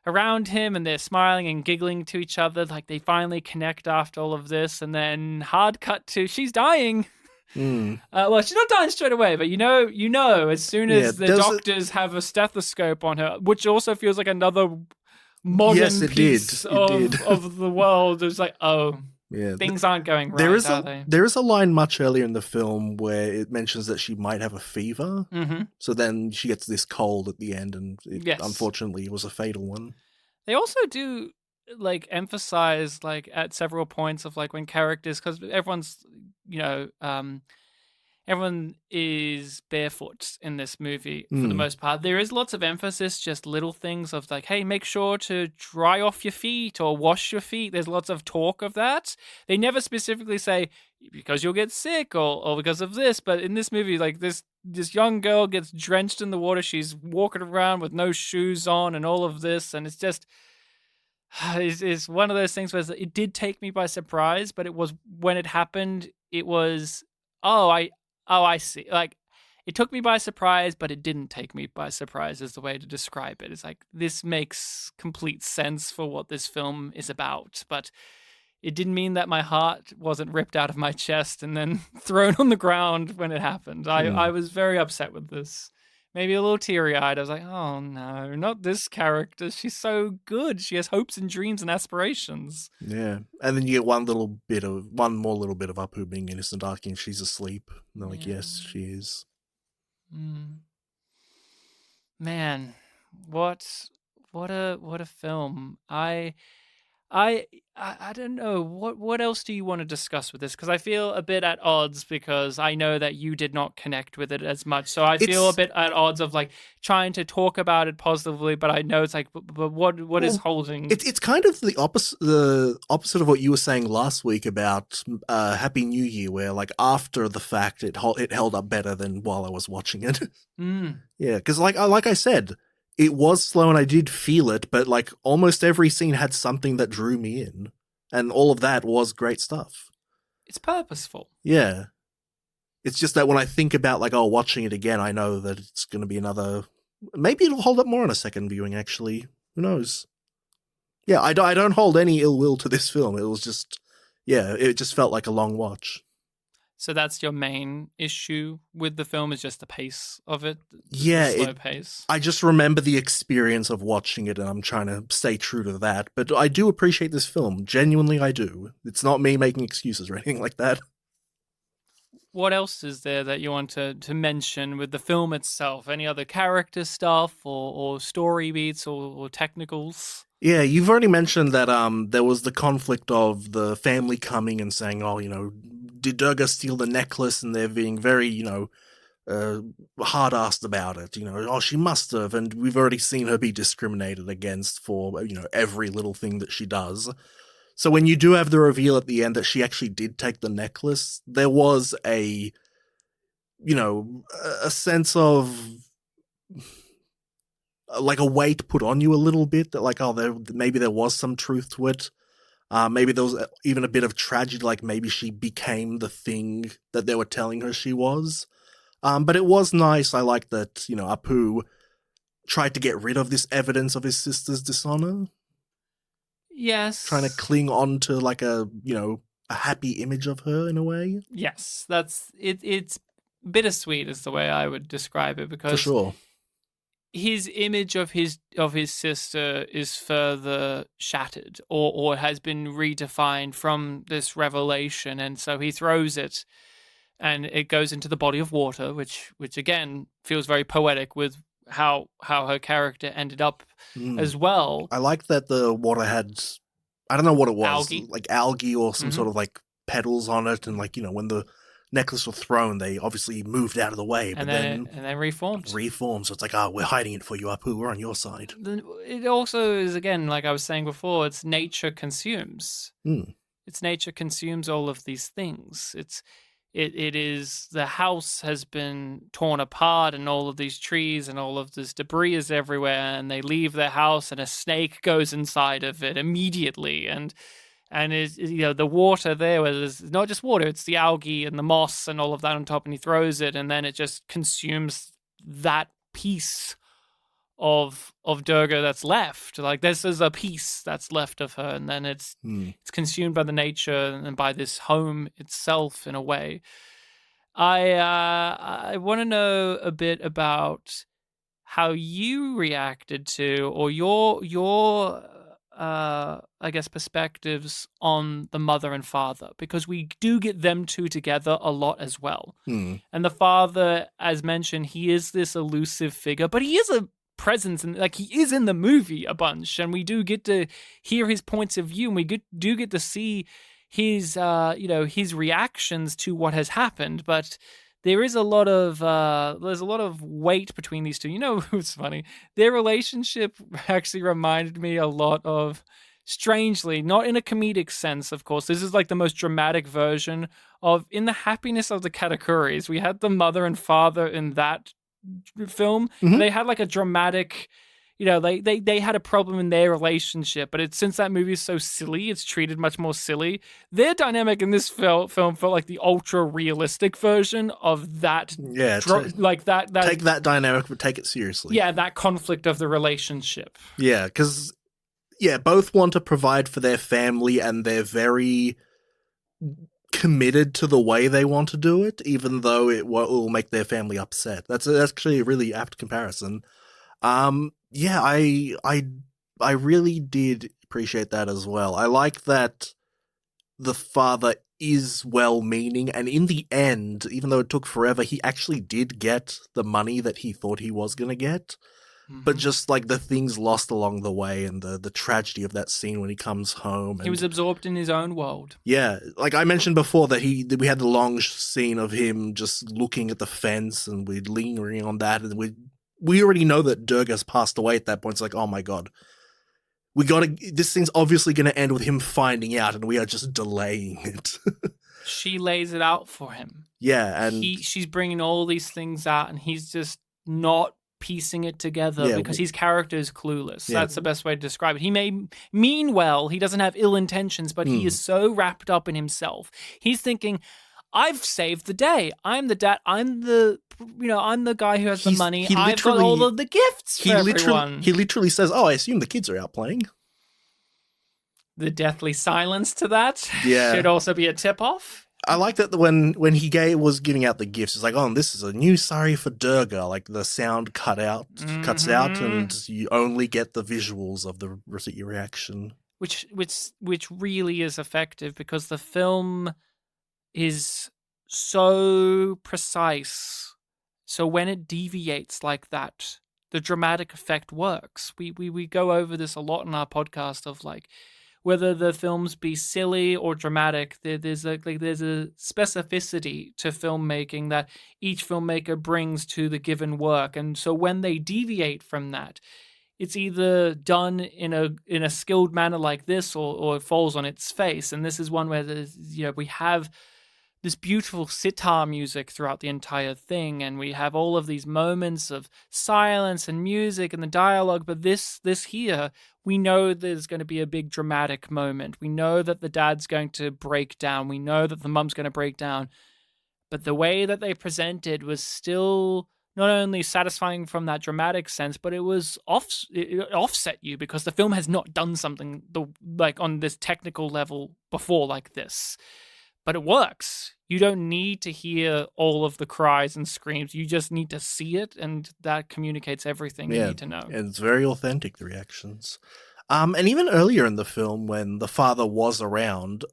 around him, and they're smiling and giggling to each other, like they finally connect after all of this. And then hard cut to she's dying. Well, she's not dying straight away, but you know, as soon as the doctors have a stethoscope on her, which also feels like another modern piece of the world. It's like, things aren't going right, are they? There is a line much earlier in the film where it mentions that she might have a fever. Mm-hmm. So then she gets this cold at the end, and unfortunately it was a fatal one. They also do like emphasize like at several points of like when characters, because everyone's, everyone is barefoot in this movie for the most part. There is lots of emphasis, just little things of like, hey, make sure to dry off your feet or wash your feet. There's lots of talk of that. They never specifically say because you'll get sick or because of this. But in this movie, like this young girl gets drenched in the water. She's walking around with no shoes on and all of this. And it's just, it's one of those things where it did take me by surprise, but it was when it happened, it was, I see. Like, it took me by surprise, but it didn't take me by surprise is the way to describe it. It's like, this makes complete sense for what this film is about, but it didn't mean that my heart wasn't ripped out of my chest and then thrown on the ground when it happened. I was very upset with this. Maybe a little teary-eyed. I was like, oh no, not this character. She's so good. She has hopes and dreams and aspirations. Yeah. And then you get one more little bit of Apu being innocent, asking if she's asleep. And they're like, yes, she is. Man, what a film. I don't know. What else do you want to discuss with this? Because I feel a bit at odds, because I know that you did not connect with it as much. So I feel a bit at odds of like trying to talk about it positively, but I know it's like, but what is holding? It's kind of the opposite of what you were saying last week about Happy New Year, where like after the fact it held up better than while I was watching it. Yeah, because like I said, it was slow and I did feel it, but like almost every scene had something that drew me in, and all of that was great stuff. It's purposeful. Yeah. It's just that when I think about like, watching it again, I know that it's going to be maybe it'll hold up more on a second viewing, actually. Who knows? Yeah, I don't hold any ill will to this film. It was just, it just felt like a long watch. So that's your main issue with the film, is just the pace of it? The slow pace? I just remember the experience of watching it, and I'm trying to stay true to that. But I do appreciate this film. Genuinely, I do. It's not me making excuses or anything like that. What else is there that you want to mention with the film itself? Any other character stuff or story beats or technicals? Yeah, you've already mentioned that there was the conflict of the family coming and saying, did Durga steal the necklace? And they're being very, hard-assed about it. She must have. And we've already seen her be discriminated against for, every little thing that she does. So when you do have the reveal at the end that she actually did take the necklace, there was a sense of like a weight put on you a little bit, that like, maybe there was some truth to it. Maybe there was even a bit of tragedy, like maybe she became the thing that they were telling her she was. But it was nice. I like that, Apu tried to get rid of this evidence of his sister's dishonor. Yes. Trying to cling on to like a happy image of her in a way. Yes, that's it. It's bittersweet is the way I would describe it, because for sure, his image of his sister is further shattered or has been redefined from this revelation, and so he throws it and it goes into the body of water, which again feels very poetic with how her character ended up as well. I like that the water had, I don't know what it was, like algae or some sort of like petals on it, and like when the necklace was thrown, they obviously moved out of the way, but then reformed. So it's like, we're hiding it for you, Apu. We're on your side. It also is, again, like I was saying before, it's nature consumes. It's nature consumes all of these things. It is, the house has been torn apart and all of these trees and all of this debris is everywhere, and they leave their house and a snake goes inside of it immediately, and it's, the water there, where there's not just water, it's the algae and the moss and all of that on top, and he throws it, and then it just consumes that piece of Durga that's left. Like this is a piece that's left of her, and then it's consumed by the nature and by this home itself in a way. I want to know a bit about how you reacted to, or your I guess perspectives on the mother and father, because we do get them two together a lot as well. And the father, as mentioned, he is this elusive figure, but he is a presence, and like he is in the movie a bunch, and we do get to hear his points of view, and we do get to see his his reactions to what has happened. But there is a lot of weight between these two. You know, it's funny. Their relationship actually reminded me a lot of, strangely, not in a comedic sense, of course. This is like the most dramatic version of In the Happiness of the Katakuris. We had the mother and father in that film. They had like a dramatic, they had a problem in their relationship, but since that movie is so silly, it's treated much more silly. Their dynamic in this film felt like the ultra realistic version of that. Yeah, like that. Take that dynamic, but take it seriously. Yeah, that conflict of the relationship. Yeah, because both want to provide for their family, and they're very committed to the way they want to do it, even though it will make their family upset. That's actually a really apt comparison. I really did appreciate that as well. I like that the father is well-meaning, and in the end, even though it took forever, he actually did get the money that he thought he was going to get. But just like the things lost along the way, and the tragedy of that scene when he comes home. He was absorbed in his own world. Yeah, like I mentioned before that we had the long scene of him just looking at the fence, and we're lingering on that, and we already know that Durga's passed away at that point. It's like, oh my god, this thing's obviously going to end with him finding out, and we are just delaying it. She lays it out for him. Yeah, and she's bringing all these things out, and he's just not piecing it together because his character is clueless. Yeah. That's the best way to describe it. He may mean well, he doesn't have ill intentions, but he is so wrapped up in himself. He's thinking, I've saved the day. I'm the dad. I'm the guy who has the money. I've got all of the gifts for everyone. He literally says, I assume the kids are out playing. The deathly silence to that should also be a tip-off. I like that when he was giving out the gifts, it's like, oh, this is a new sari for Durga. Like the sound cuts out, and you only get the visuals of the reaction. Which really is effective, because the film is so precise. So when it deviates like that, the dramatic effect works. We go over this a lot in our podcast of like, whether the films be silly or dramatic, there's a specificity to filmmaking that each filmmaker brings to the given work. And so when they deviate from that, it's either done in a skilled manner like this, or it falls on its face. And this is one where we have this beautiful sitar music throughout the entire thing, and we have all of these moments of silence and music and the dialogue. But this here, we know there's going to be a big dramatic moment. We know that the dad's going to break down. We know that the mum's going to break down. But the way that they presented was still not only satisfying from that dramatic sense, but it offset you, because the film has not done something like on this technical level before like this. But it works. You don't need to hear all of the cries and screams. You just need to see it, and that communicates everything you need to know. And it's very authentic, the reactions. And even earlier in the film, when the father was around,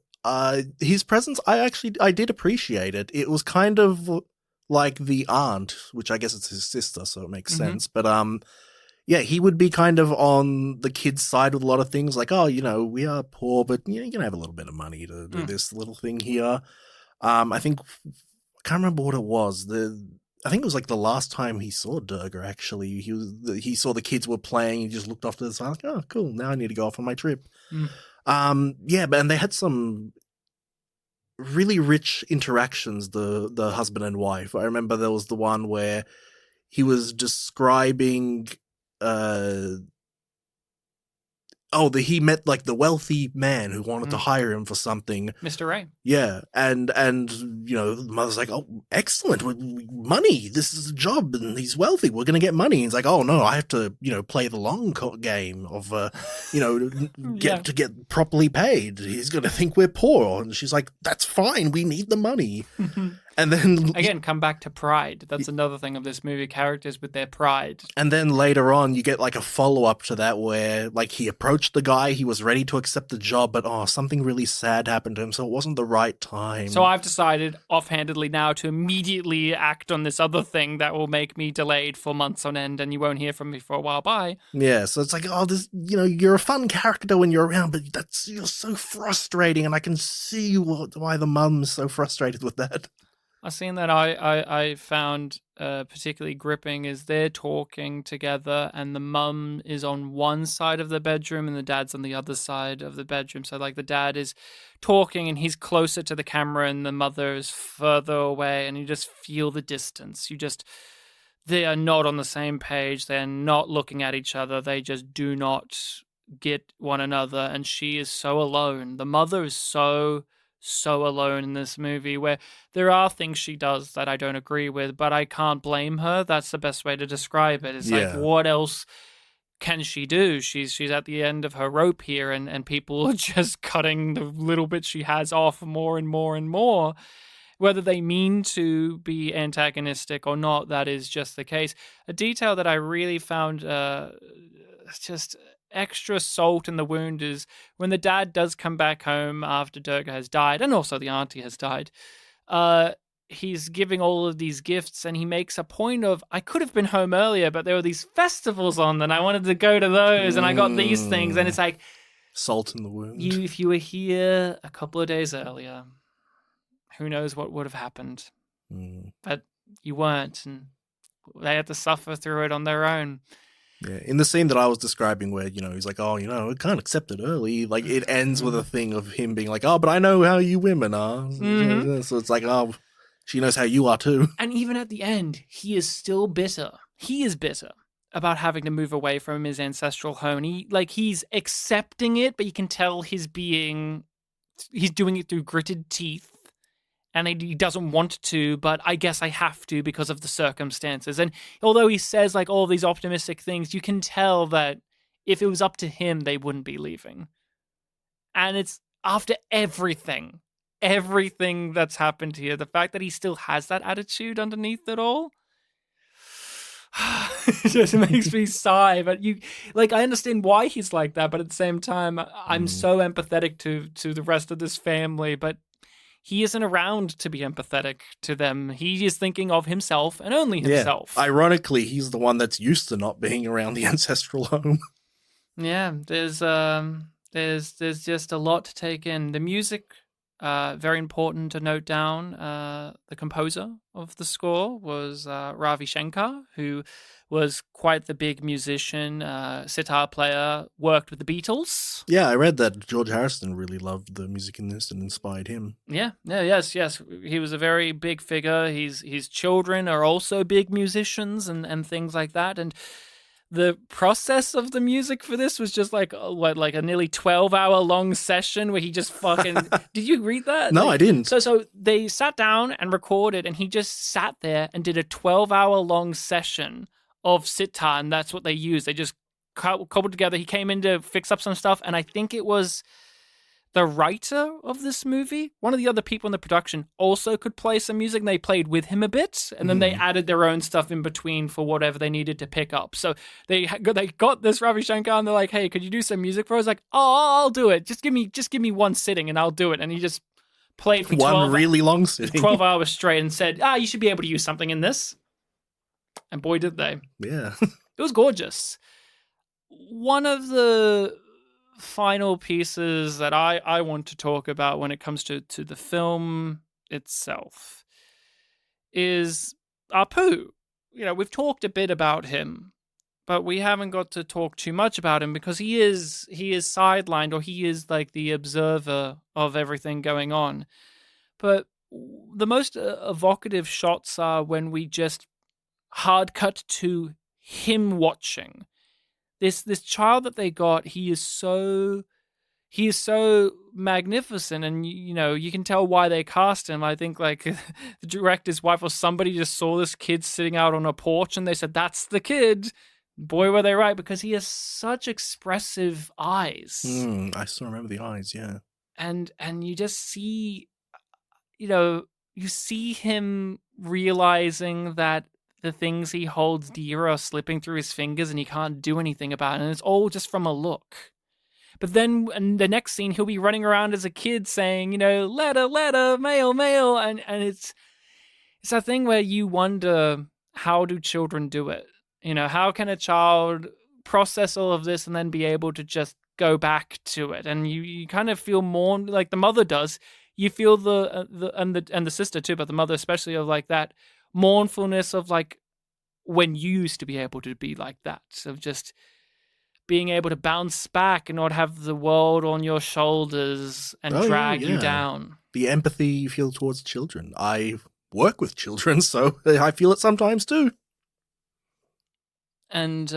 his presence, I did appreciate it. It was kind of like the aunt, which I guess it's his sister, so it makes sense. But he would be kind of on the kid's side with a lot of things, like, oh, we are poor, but you can have a little bit of money to do this little thing here. I can't remember what it was. I think it was like the last time he saw Durga, actually. He saw the kids were playing, he just looked off to the side, like, oh, cool, now I need to go off on my trip. And they had some really rich interactions, the husband and wife. I remember there was the one where he was describing he met like the wealthy man who wanted to hire him for something. Mr. Ray. Yeah, and the mother's like, "Oh, excellent, money. This is a job, and he's wealthy. We're gonna get money." And he's like, "Oh no, I have to, play the long game of, get properly paid. He's gonna think we're poor." And she's like, "That's fine. We need the money." And then again, come back to pride. That's another thing of this movie: characters with their pride. And then later on, you get like a follow up to that where like he approached the guy, he was ready to accept the job, but something really sad happened to him, so it wasn't the right time. So I've decided offhandedly now to immediately act on this other thing that will make me delayed for months on end, and you won't hear from me for a while. Bye. Yeah, so it's like, this, you're a fun character when you're around, but you're so frustrating, and I can see why the mum's so frustrated with that. A scene that I found particularly gripping is they're talking together and the mum is on one side of the bedroom and the dad's on the other side of the bedroom. So like the dad is talking and he's closer to the camera and the mother is further away, and you just feel the distance. They are not on the same page. They're not looking at each other. They just do not get one another, and she is so alone. The mother is so alone in this movie, where there are things she does that I don't agree with, but I can't blame her. That's the best way to describe it. It's like, what else can she do? She's at the end of her rope here, and people are just cutting the little bit she has off more and more and more. Whether they mean to be antagonistic or not, that is just the case. A detail that I really found just extra salt in the wound is when the dad does come back home after Durga has died, and also the auntie has died. He's giving all of these gifts, and he makes a point of, I could have been home earlier, but there were these festivals on, and I wanted to go to those, and I got these things, and it's like, salt in the wound. If you were here a couple of days earlier, who knows what would have happened. But you weren't, and they had to suffer through it on their own. Yeah, in the scene that I was describing where, he's like, I can't accept it early. Like, it ends with a thing of him being like, but I know how you women are. Mm-hmm. So it's like, she knows how you are too. And even at the end, he is still bitter. He is bitter about having to move away from his ancestral home. He's accepting it, but you can tell he's doing it through gritted teeth. And he doesn't want to, but I guess I have to because of the circumstances. And although he says like all these optimistic things, you can tell that if it was up to him, they wouldn't be leaving. And it's after everything that's happened here, the fact that he still has that attitude underneath it all, it just makes me sigh. But I understand why he's like that, but at the same time, I'm so empathetic to the rest of this family, but he isn't around to be empathetic to them. He is thinking of himself and only himself. Yeah. Ironically, he's the one that's used to not being around the ancestral home. Yeah, there's just a lot to take in. The music, very important to note down. The composer of the score was Ravi Shankar, who was quite the big musician, sitar player, worked with the Beatles. Yeah, I read that George Harrison really loved the music in this and inspired him. Yes. He was a very big figure. His children are also big musicians and things like that. And the process of the music for this was just like a nearly 12-hour long session where he just fucking... Did you read that? No, I didn't. So they sat down and recorded, and he just sat there and did a 12-hour long session of sitar, and that's what they used. They just cobbled together. He came in to fix up some stuff, and I think it was the writer of this movie, one of the other people in the production, also could play some music, and they played with him a bit, and then they added their own stuff in between for whatever they needed to pick up. So they got this Ravi Shankar, and they're like, "Hey, could you do some music for us?" Like, "Oh, I'll do it. Just give me one sitting, and I'll do it." And he just played for 12 really long sitting, 12 hours straight, and said, "You should be able to use something in this." And boy, did they. Yeah. It was gorgeous. One of the final pieces that I want to talk about when it comes to the film itself is Apu. We've talked a bit about him, but we haven't got to talk too much about him because he is sidelined, or he is like the observer of everything going on. But the most evocative shots are when we just hard cut to him watching. this child that they got, he is so magnificent, and you can tell why they cast him. I think like the director's wife or somebody just saw this kid sitting out on a porch and they said, that's the kid. Boy, were they right, because he has such expressive eyes. I still remember the eyes, yeah. And you just see, you see him realizing that the things he holds dear are slipping through his fingers and he can't do anything about it, and it's all just from a look. But then in the next scene, he'll be running around as a kid saying, letter, letter, mail, mail. And it's that thing where you wonder, how do children do it? How can a child process all of this and then be able to just go back to it? And you kind of feel more like the mother does. You feel the sister too, but the mother especially, of like that mournfulness of like when you used to be able to be like that, of just being able to bounce back and not have the world on your shoulders and drag you down. The empathy you feel towards children. I work with children, so I feel it sometimes too. And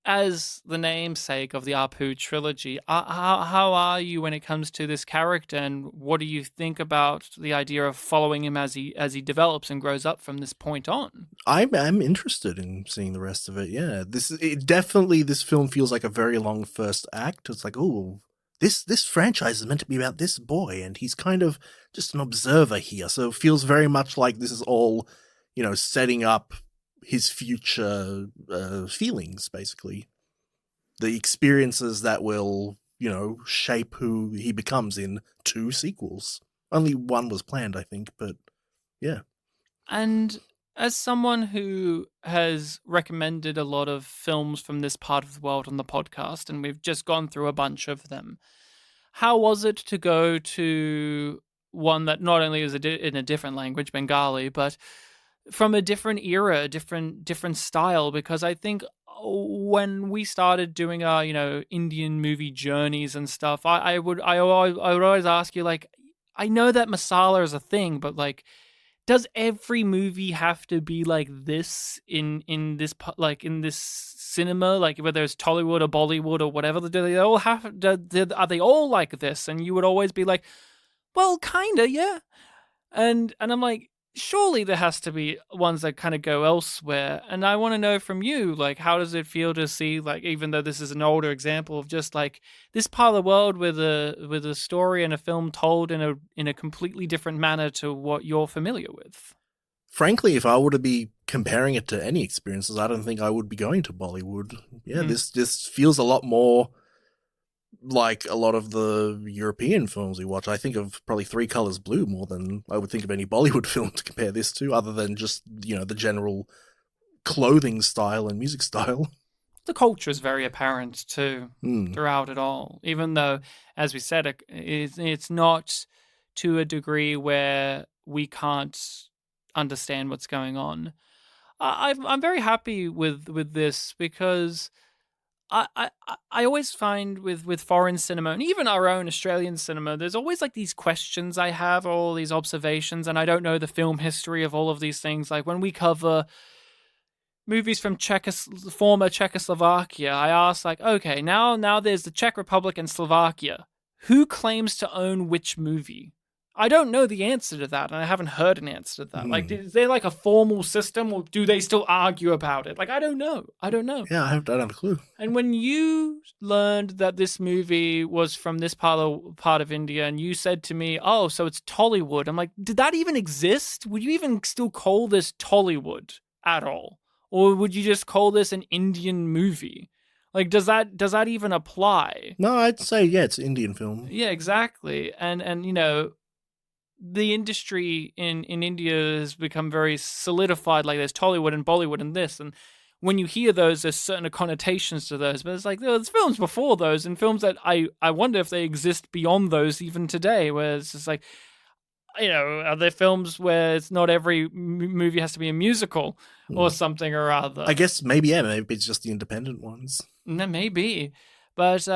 as the namesake of the Apu trilogy, how are you when it comes to this character, and what do you think about the idea of following him as he develops and grows up from this point on? I'm interested in seeing the rest of it. Yeah, this film feels like a very long first act. It's like, oh, this franchise is meant to be about this boy, and he's kind of just an observer here. So it feels very much like this is all, setting up his future feelings, basically. The experiences that will, shape who he becomes in 2 sequels. Only one was planned, I think, but yeah. And as someone who has recommended a lot of films from this part of the world on the podcast, and we've just gone through a bunch of them, how was it to go to one that not only is in a different language, Bengali, but from a different era, different style? Because I think when we started doing our Indian movie journeys and stuff, I would always ask you, like, I know that masala is a thing, but like, does every movie have to be like this in this cinema, like whether it's Tollywood or Bollywood or whatever? Do they all are they all like this? And you would always be like, well, kinda, yeah. And I'm like, surely there has to be ones that kind of go elsewhere. And I want to know from you, like, how does it feel to see, like, even though this is an older example of just like this part of the world with a story and a film told in a completely different manner to what you're familiar with? Frankly, if I were to be comparing it to any experiences, I don't think I would be going to Bollywood. Yeah, this feels a lot more like a lot of the European films we watch. I think of probably Three Colors Blue more than I would think of any Bollywood film to compare this to, other than just, the general clothing style and music style. The culture is very apparent too throughout it all, even though, as we said, it's not to a degree where we can't understand what's going on. I'm very happy with this, because I always find with foreign cinema, and even our own Australian cinema, there's always like these questions I have, all these observations, and I don't know the film history of all of these things. Like when we cover movies from former Czechoslovakia, I ask, like, okay, now there's the Czech Republic and Slovakia. Who claims to own which movie? I don't know the answer to that, and I haven't heard an answer to that. Like, is there like a formal system, or do they still argue about it? Like, I don't know. Yeah, I don't have a clue. And when you learned that this movie was from this part of India, and you said to me, oh, so it's Tollywood, I'm like, did that even exist? Would you even still call this Tollywood at all? Or would you just call this an Indian movie? Like, does that even apply? No, I'd say, yeah, it's an Indian film. Yeah, exactly. And the industry in India has become very solidified. Like, there's Tollywood and Bollywood and this, and when you hear those, there's certain connotations to those. But it's like, there's films before those, and films that I wonder if they exist beyond those even today, where it's just like, are there films where it's not every movie has to be a musical or something or other? I guess maybe it's just the independent ones. No, maybe. But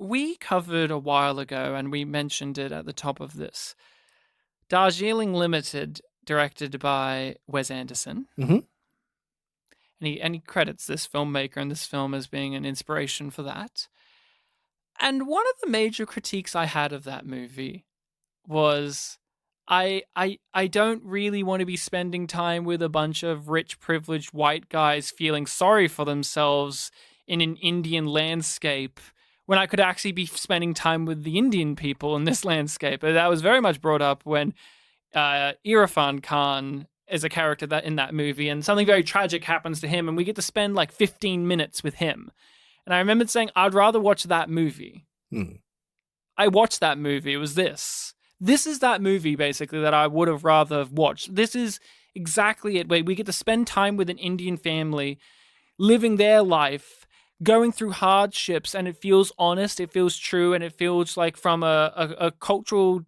we covered a while ago, and we mentioned it at the top of this, Darjeeling Limited, directed by Wes Anderson. Mm-hmm. And he credits this filmmaker and this film as being an inspiration for that. And one of the major critiques I had of that movie was I don't really want to be spending time with a bunch of rich, privileged white guys feeling sorry for themselves in an Indian landscape when I could actually be spending time with the Indian people in this landscape. And that was very much brought up when Irfan Khan is a character that in that movie, and something very tragic happens to him, and we get to spend like 15 minutes with him. And I remembered saying, I'd rather watch that movie. I watched that movie. It was this. This is that movie, basically, that I would have rather watched. This is exactly it, where we get to spend time with an Indian family, living their life, going through hardships, and it feels honest, it feels true, and it feels like from a cultural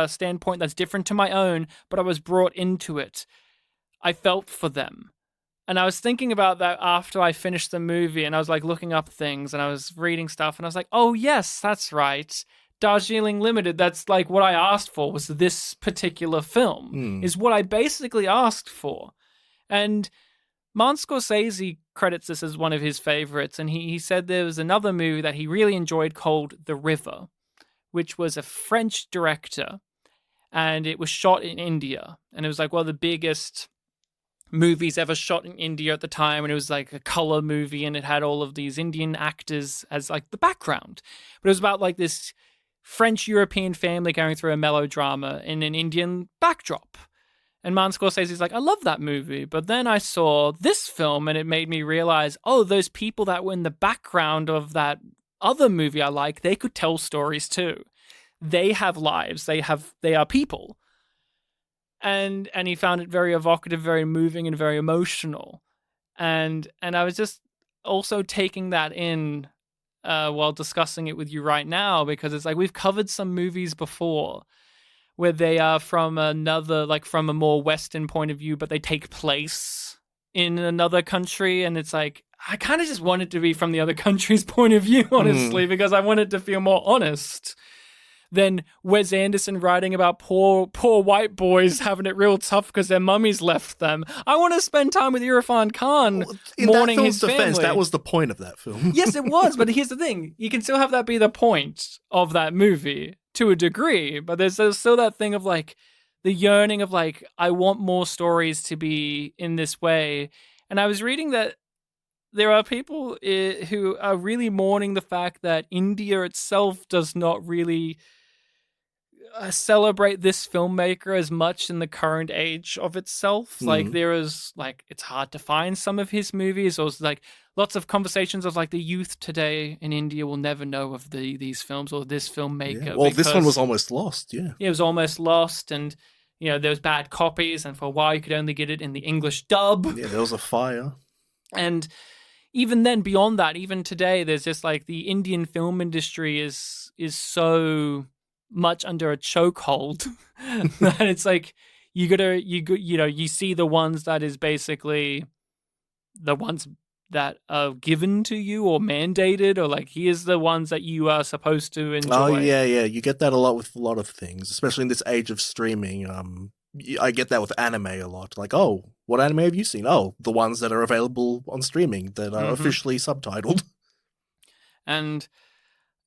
standpoint that's different to my own, but I was brought into it. I felt for them. And I was thinking about that after I finished the movie, and I was like looking up things, and I was reading stuff, and I was like, oh yes, that's right. Darjeeling Limited, that's like what I asked for, was this particular film, is what I basically asked for. And Martin Scorsese credits this as one of his favorites, and he said there was another movie that he really enjoyed called The River, which was a French director, and it was shot in India, and it was like one of the biggest movies ever shot in India at the time, and it was like a color movie, and it had all of these Indian actors as like the background. But it was about like this French-European family going through a melodrama in an Indian backdrop. And Martin Scorsese's like, I love that movie. But then I saw this film, and it made me realize, oh, those people that were in the background of that other movie I like, they could tell stories too. They have lives. They are people. And he found it very evocative, very moving, and very emotional. And I was just also taking that in while discussing it with you right now, because it's like we've covered some movies before where they are from another, like from a more Western point of view, but they take place in another country. And it's like, I kind of just want it to be from the other country's point of view, honestly, because I want it to feel more honest than Wes Anderson writing about poor white boys having it real tough because their mummies left them. I want to spend time with Irfan Khan mourning his family. In that film's defense, that was the point of that film. Yes, it was, but here's the thing. You can still have that be the point of that movie to a degree, but there's still that thing of like the yearning of like, I want more stories to be in this way. And I was reading that there are people who are really mourning the fact that India itself does not really celebrate this filmmaker as much in the current age of itself. Like there is like, it's hard to find some of his movies, or like lots of conversations of like the youth today in India will never know of these films or this filmmaker. Yeah. Well, this one was almost lost. Yeah, it was almost lost, and you know there was bad copies, and for a while you could only get it in the English dub. Yeah, there was a fire. And even then, beyond that, even today, there's just like the Indian film industry is so much under a chokehold that it's like you see the ones that is basically the ones that are given to you or mandated, or like here's the ones that you are supposed to enjoy. Oh yeah, you get that a lot with a lot of things, especially in this age of streaming. I get that with anime a lot. Like, oh, what anime have you seen? Oh, the ones that are available on streaming that are officially subtitled. And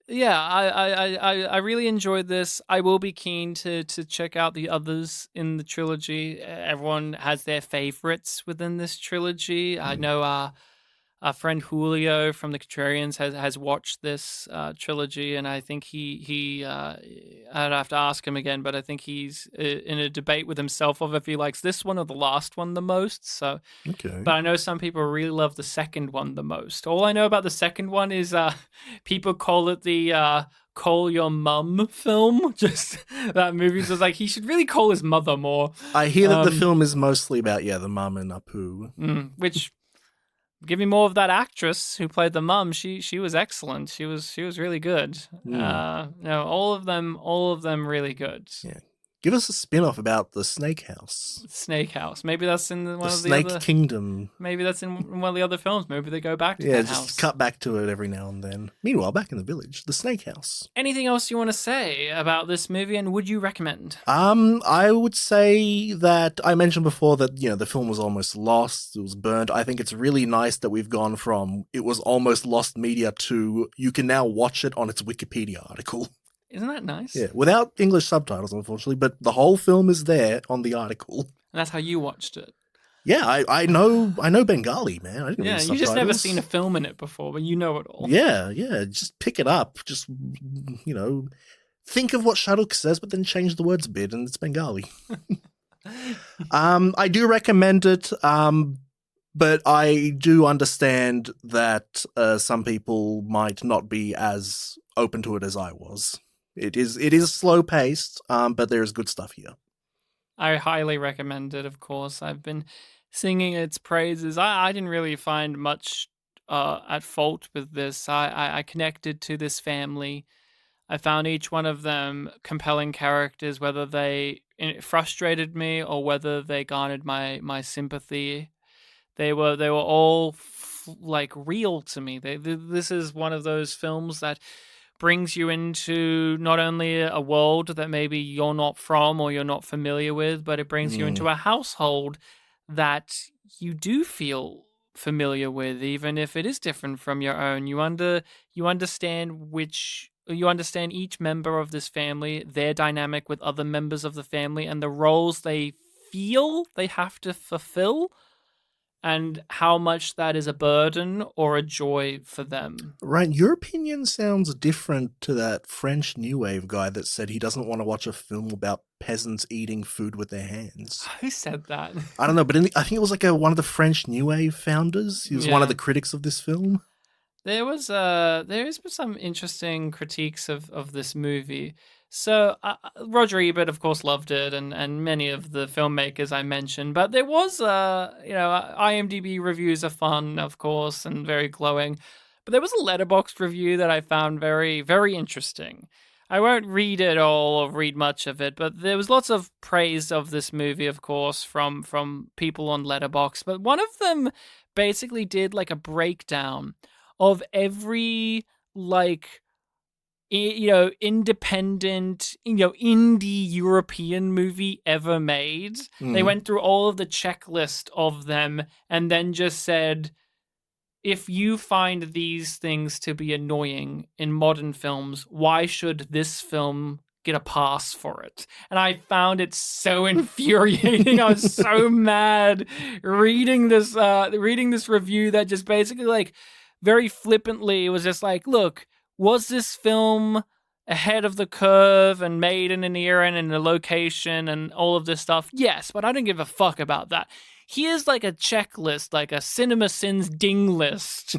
yeah, I really enjoyed this. I will be keen to check out the others in the trilogy. Everyone has their favorites within this trilogy. I know our friend Julio from the Contrarians has watched this trilogy, and I think he I'd have to ask him again, but I think he's in a debate with himself of if he likes this one or the last one the most. So, okay. But I know some people really love the second one the most. All I know about the second one is people call it the Call Your Mum film. Just that movie's just like he should really call his mother more. I hear that the film is mostly about the mum and Apu, which. Give me more of that actress who played the mum. She was excellent. She was really good. No, all of them really good. Yeah. Give us a spin-off about the Snake House. Snake House. Maybe that's in one The of the Snake other... Kingdom. Maybe that's in one of the other films. Maybe they go back to Yeah, that just house. cut back to it every now and then. Meanwhile, back in the village, the Snake House. Anything else you want to say about this movie, and would you recommend? I would say that I mentioned before that, the film was almost lost. It was burnt. I think it's really nice that we've gone from it was almost lost media to you can now watch it on its Wikipedia article. Isn't that nice? Yeah, without English subtitles, unfortunately, but the whole film is there on the article. And that's how you watched it. Yeah, I know Bengali, man. I didn't read Yeah, you subtitles. just never seen a film in it before, but you know it all. Yeah, just pick it up. Just, think of what Shahrukh says, but then change the words a bit, and it's Bengali. I do recommend it, but I do understand that some people might not be as open to it as I was. It is slow paced, but there is good stuff here. I highly recommend it, of course. I've been singing its praises. I didn't really find much at fault with this. I connected to this family. I found each one of them compelling characters, whether they frustrated me or whether they garnered my sympathy. They were all real to me. This is one of those films that brings you into not only a world that maybe you're not from or you're not familiar with, but it brings you into a household that you do feel familiar with, even if it is different from your own. You understand each member of this family, their dynamic with other members of the family, and the roles they feel they have to fulfill, and how much that is a burden or a joy for them. Right, your opinion sounds different to that French New Wave guy that said he doesn't want to watch a film about peasants eating food with their hands. Who said that? I don't know, but I think it was one of the French New Wave founders. He was one of the critics of this film. There is some interesting critiques of this movie. So Roger Ebert, of course, loved it, and many of the filmmakers I mentioned. But there was, IMDb reviews are fun, of course, and very glowing. But there was a Letterboxd review that I found very, very interesting. I won't read it all or read much of it, but there was lots of praise of this movie, of course, from people on Letterboxd. But one of them basically did a breakdown of every independent, indie European movie ever made. They went through all of the checklist of them and then just said, if you find these things to be annoying in modern films, why should this film get a pass for it? And I found it so infuriating. I was so mad reading this review that just basically very flippantly was just look, was this film ahead of the curve and made in an era and in a location and all of this stuff? Yes, but I don't give a fuck about that. Here's a checklist, a Cinema Sins ding list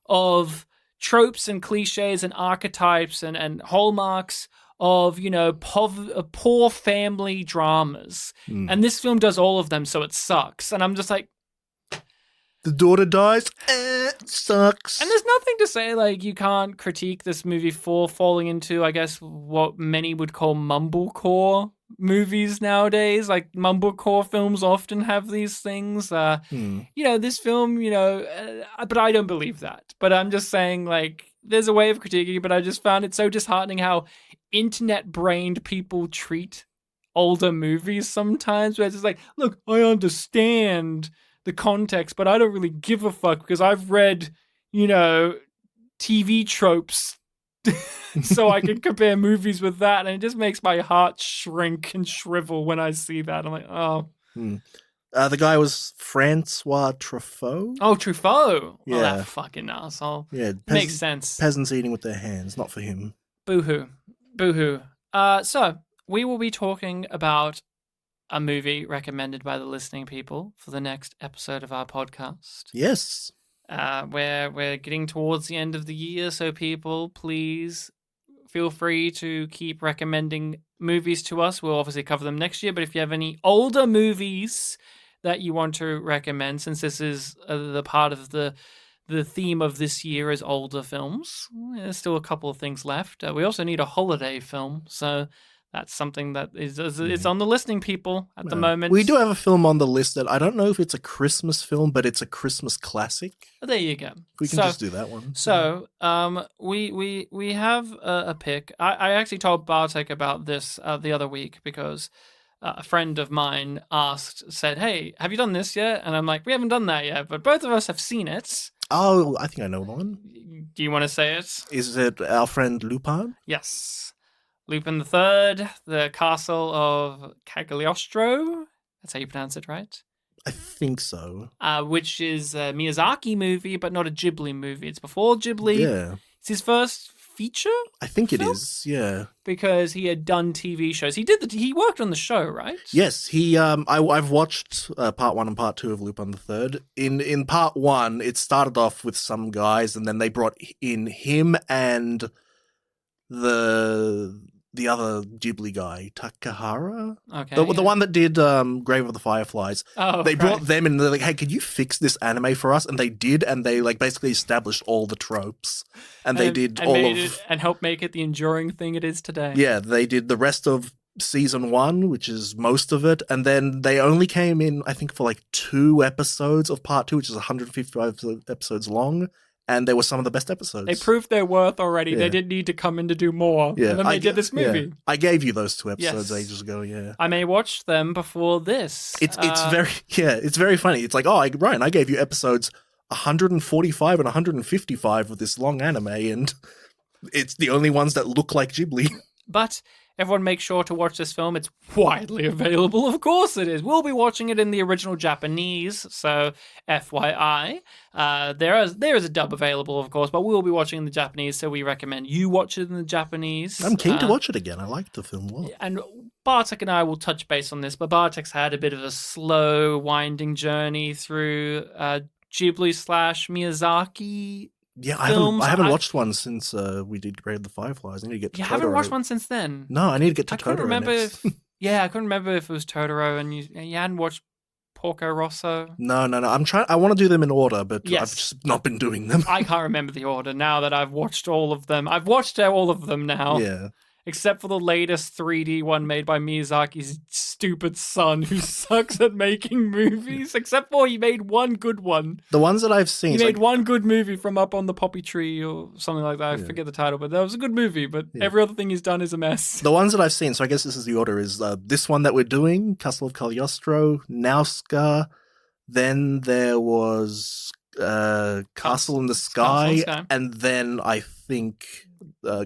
of tropes and cliches and archetypes and hallmarks of, poor family dramas. And this film does all of them, so it sucks. And I'm just the daughter dies, sucks. And there's nothing to say, you can't critique this movie for falling into, I guess, what many would call mumblecore movies nowadays. Mumblecore films often have these things. This film, but I don't believe that. But I'm just saying, there's a way of critiquing, but I just found it so disheartening how internet-brained people treat older movies sometimes, where it's just look, I understand the context, but I don't really give a fuck because I've read, TV tropes so I can compare movies with that, and it just makes my heart shrink and shrivel when I see that. I'm oh. The guy was Francois Truffaut. Oh, Truffaut! Yeah. Oh, that fucking asshole. Yeah, makes sense. Peasants eating with their hands, not for him. Boo-hoo. Boo-hoo. So, we will be talking about a movie recommended by the listening people for the next episode of our podcast. Yes. We're getting towards the end of the year, so people, please feel free to keep recommending movies to us. We'll obviously cover them next year, but if you have any older movies that you want to recommend, since this is the part of the theme of this year is older films, there's still a couple of things left. We also need a holiday film, so that's something that is on the listening people at the moment. We do have a film on the list that I don't know if it's a Christmas film, but it's a Christmas classic. There you go. We can just do that one. So, we have a pick. I actually told Bartek about this the other week because a friend of mine said, "Hey, have you done this yet?" And I'm like, "We haven't done that yet, but both of us have seen it." Oh, I think I know the one. Do you want to say it? Is it our friend Lupin? Yes. Lupin III, the Castle of Cagliostro. That's how you pronounce it, right? I think so. Which is a Miyazaki movie, but not a Ghibli movie. It's before Ghibli. Yeah. It's his first feature? I think film? It is, yeah. Because he had done TV shows. He worked on the show, right? Yes, I've watched part 1 and part 2 of Lupin III. In part 1, it started off with some guys, and then they brought in him and the other Ghibli guy, Takahara? Okay. The one that did Grave of the Fireflies. Oh, they brought them in and they're like, hey, could you fix this anime for us? And they did, and they like basically established all the tropes. And they did and helped make it the enduring thing it is today. Yeah, they did the rest of season 1, which is most of it, and then they only came in, I think, for like 2 episodes of part 2, which is 155 episodes long. And they were some of the best episodes. They proved their worth already. Yeah. They didn't need to come in to do more. Yeah. And then they did this movie. Yeah. I gave you those 2 episodes ages ago, yeah. I may watch them before this. It's very funny. It's like, Ryan, I gave you episodes 145 and 155 of this long anime, and it's the only ones that look like Ghibli. But everyone make sure to watch this film. It's widely available. Of course it is. We'll be watching it in the original Japanese, so FYI. There is a dub available, of course, but we'll be watching in the Japanese, so we recommend you watch it in the Japanese. I'm keen to watch it again. I liked the film well. And Bartek and I will touch base on this, but Bartek's had a bit of a slow, winding journey through Ghibli/Miyazaki. Yeah, I haven't watched one since we did Grave of the Fireflies. I need to get to Totoro. You haven't watched one since then? No, I need to get to Totoro. I couldn't remember if it was Totoro and you hadn't watched Porco Rosso. No. I want to do them in order, but I've just not been doing them. I can't remember the order now that I've watched all of them. I've watched all of them now. Yeah. Except for the latest 3D one made by Miyazaki's stupid son who sucks at making movies. Except for he made one good one. The ones that I've seen. He made one good movie from Up on the Poppy Tree or something like that. I forget the title, but that was a good movie. But every other thing he's done is a mess. The ones that I've seen, so I guess this is the order, is this one that we're doing, Castle of Cagliostro, Nausicaa. Then there was Castle in the Sky. And then I think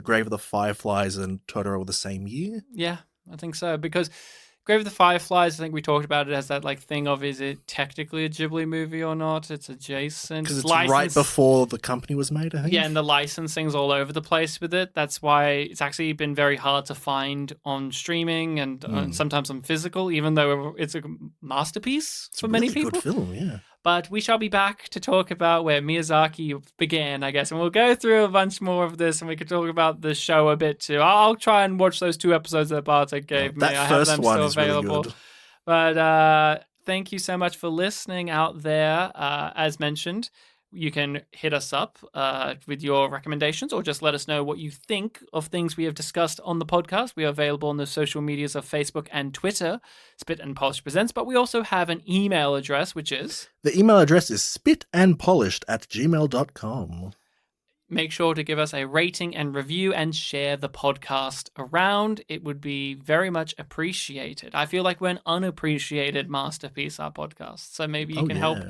Grave of the Fireflies and Totoro were the same year. Yeah, I think so. Because Grave of the Fireflies, I think we talked about it as that like thing of, is it technically a Ghibli movie or not? It's adjacent. Because it's right before the company was made, I think. Yeah, and the licensing's all over the place with it. That's why it's actually been very hard to find on streaming and sometimes on physical, even though it's a masterpiece for many people. It's a good film, yeah. But we shall be back to talk about where Miyazaki began, I guess. And we'll go through a bunch more of this, and we can talk about the show a bit too. I'll try and watch those 2 episodes that Bartek gave me. That first one is available. Really good. But thank you so much for listening out there. As mentioned, you can hit us up with your recommendations or just let us know what you think of things we have discussed on the podcast. We are available on the social medias of Facebook and Twitter, Spit and Polish Presents, but we also have an email address, which is... The email address is spitandpolished@gmail.com. Make sure to give us a rating and review and share the podcast around. It would be very much appreciated. I feel like we're an unappreciated masterpiece, our podcast, so maybe you can help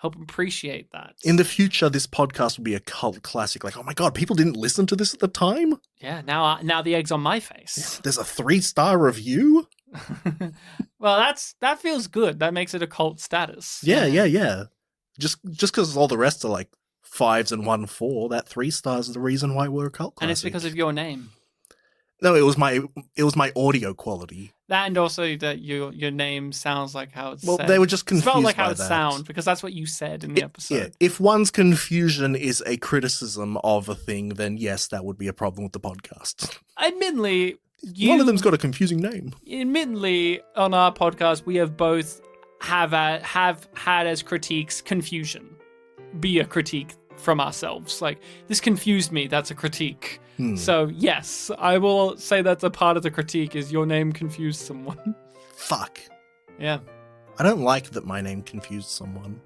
appreciate that. In the future, this podcast will be a cult classic. Like, oh my God, people didn't listen to this at the time? Yeah, now the egg's on my face. Yeah, there's a 3-star review? Well, that feels good. That makes it a cult status. Yeah. Just because all the rest are like 5s and 1-4, that 3 stars is the reason why we're a cult classic. And it's because of your name. No, it was my audio quality. That, and also that your name sounds like how it's said. Well, they were just confused by that. It felt like how it sounds, because that's what you said in the episode. Yeah, if one's confusion is a criticism of a thing, then yes, that would be a problem with the podcast. Admittedly, one of them's got a confusing name. Admittedly, on our podcast, we have both have had as critiques confusion be a critique from ourselves. Like, this confused me, that's a critique. So, yes, I will say that's a part of the critique, is your name confused someone. Fuck. Yeah. I don't like that my name confused someone.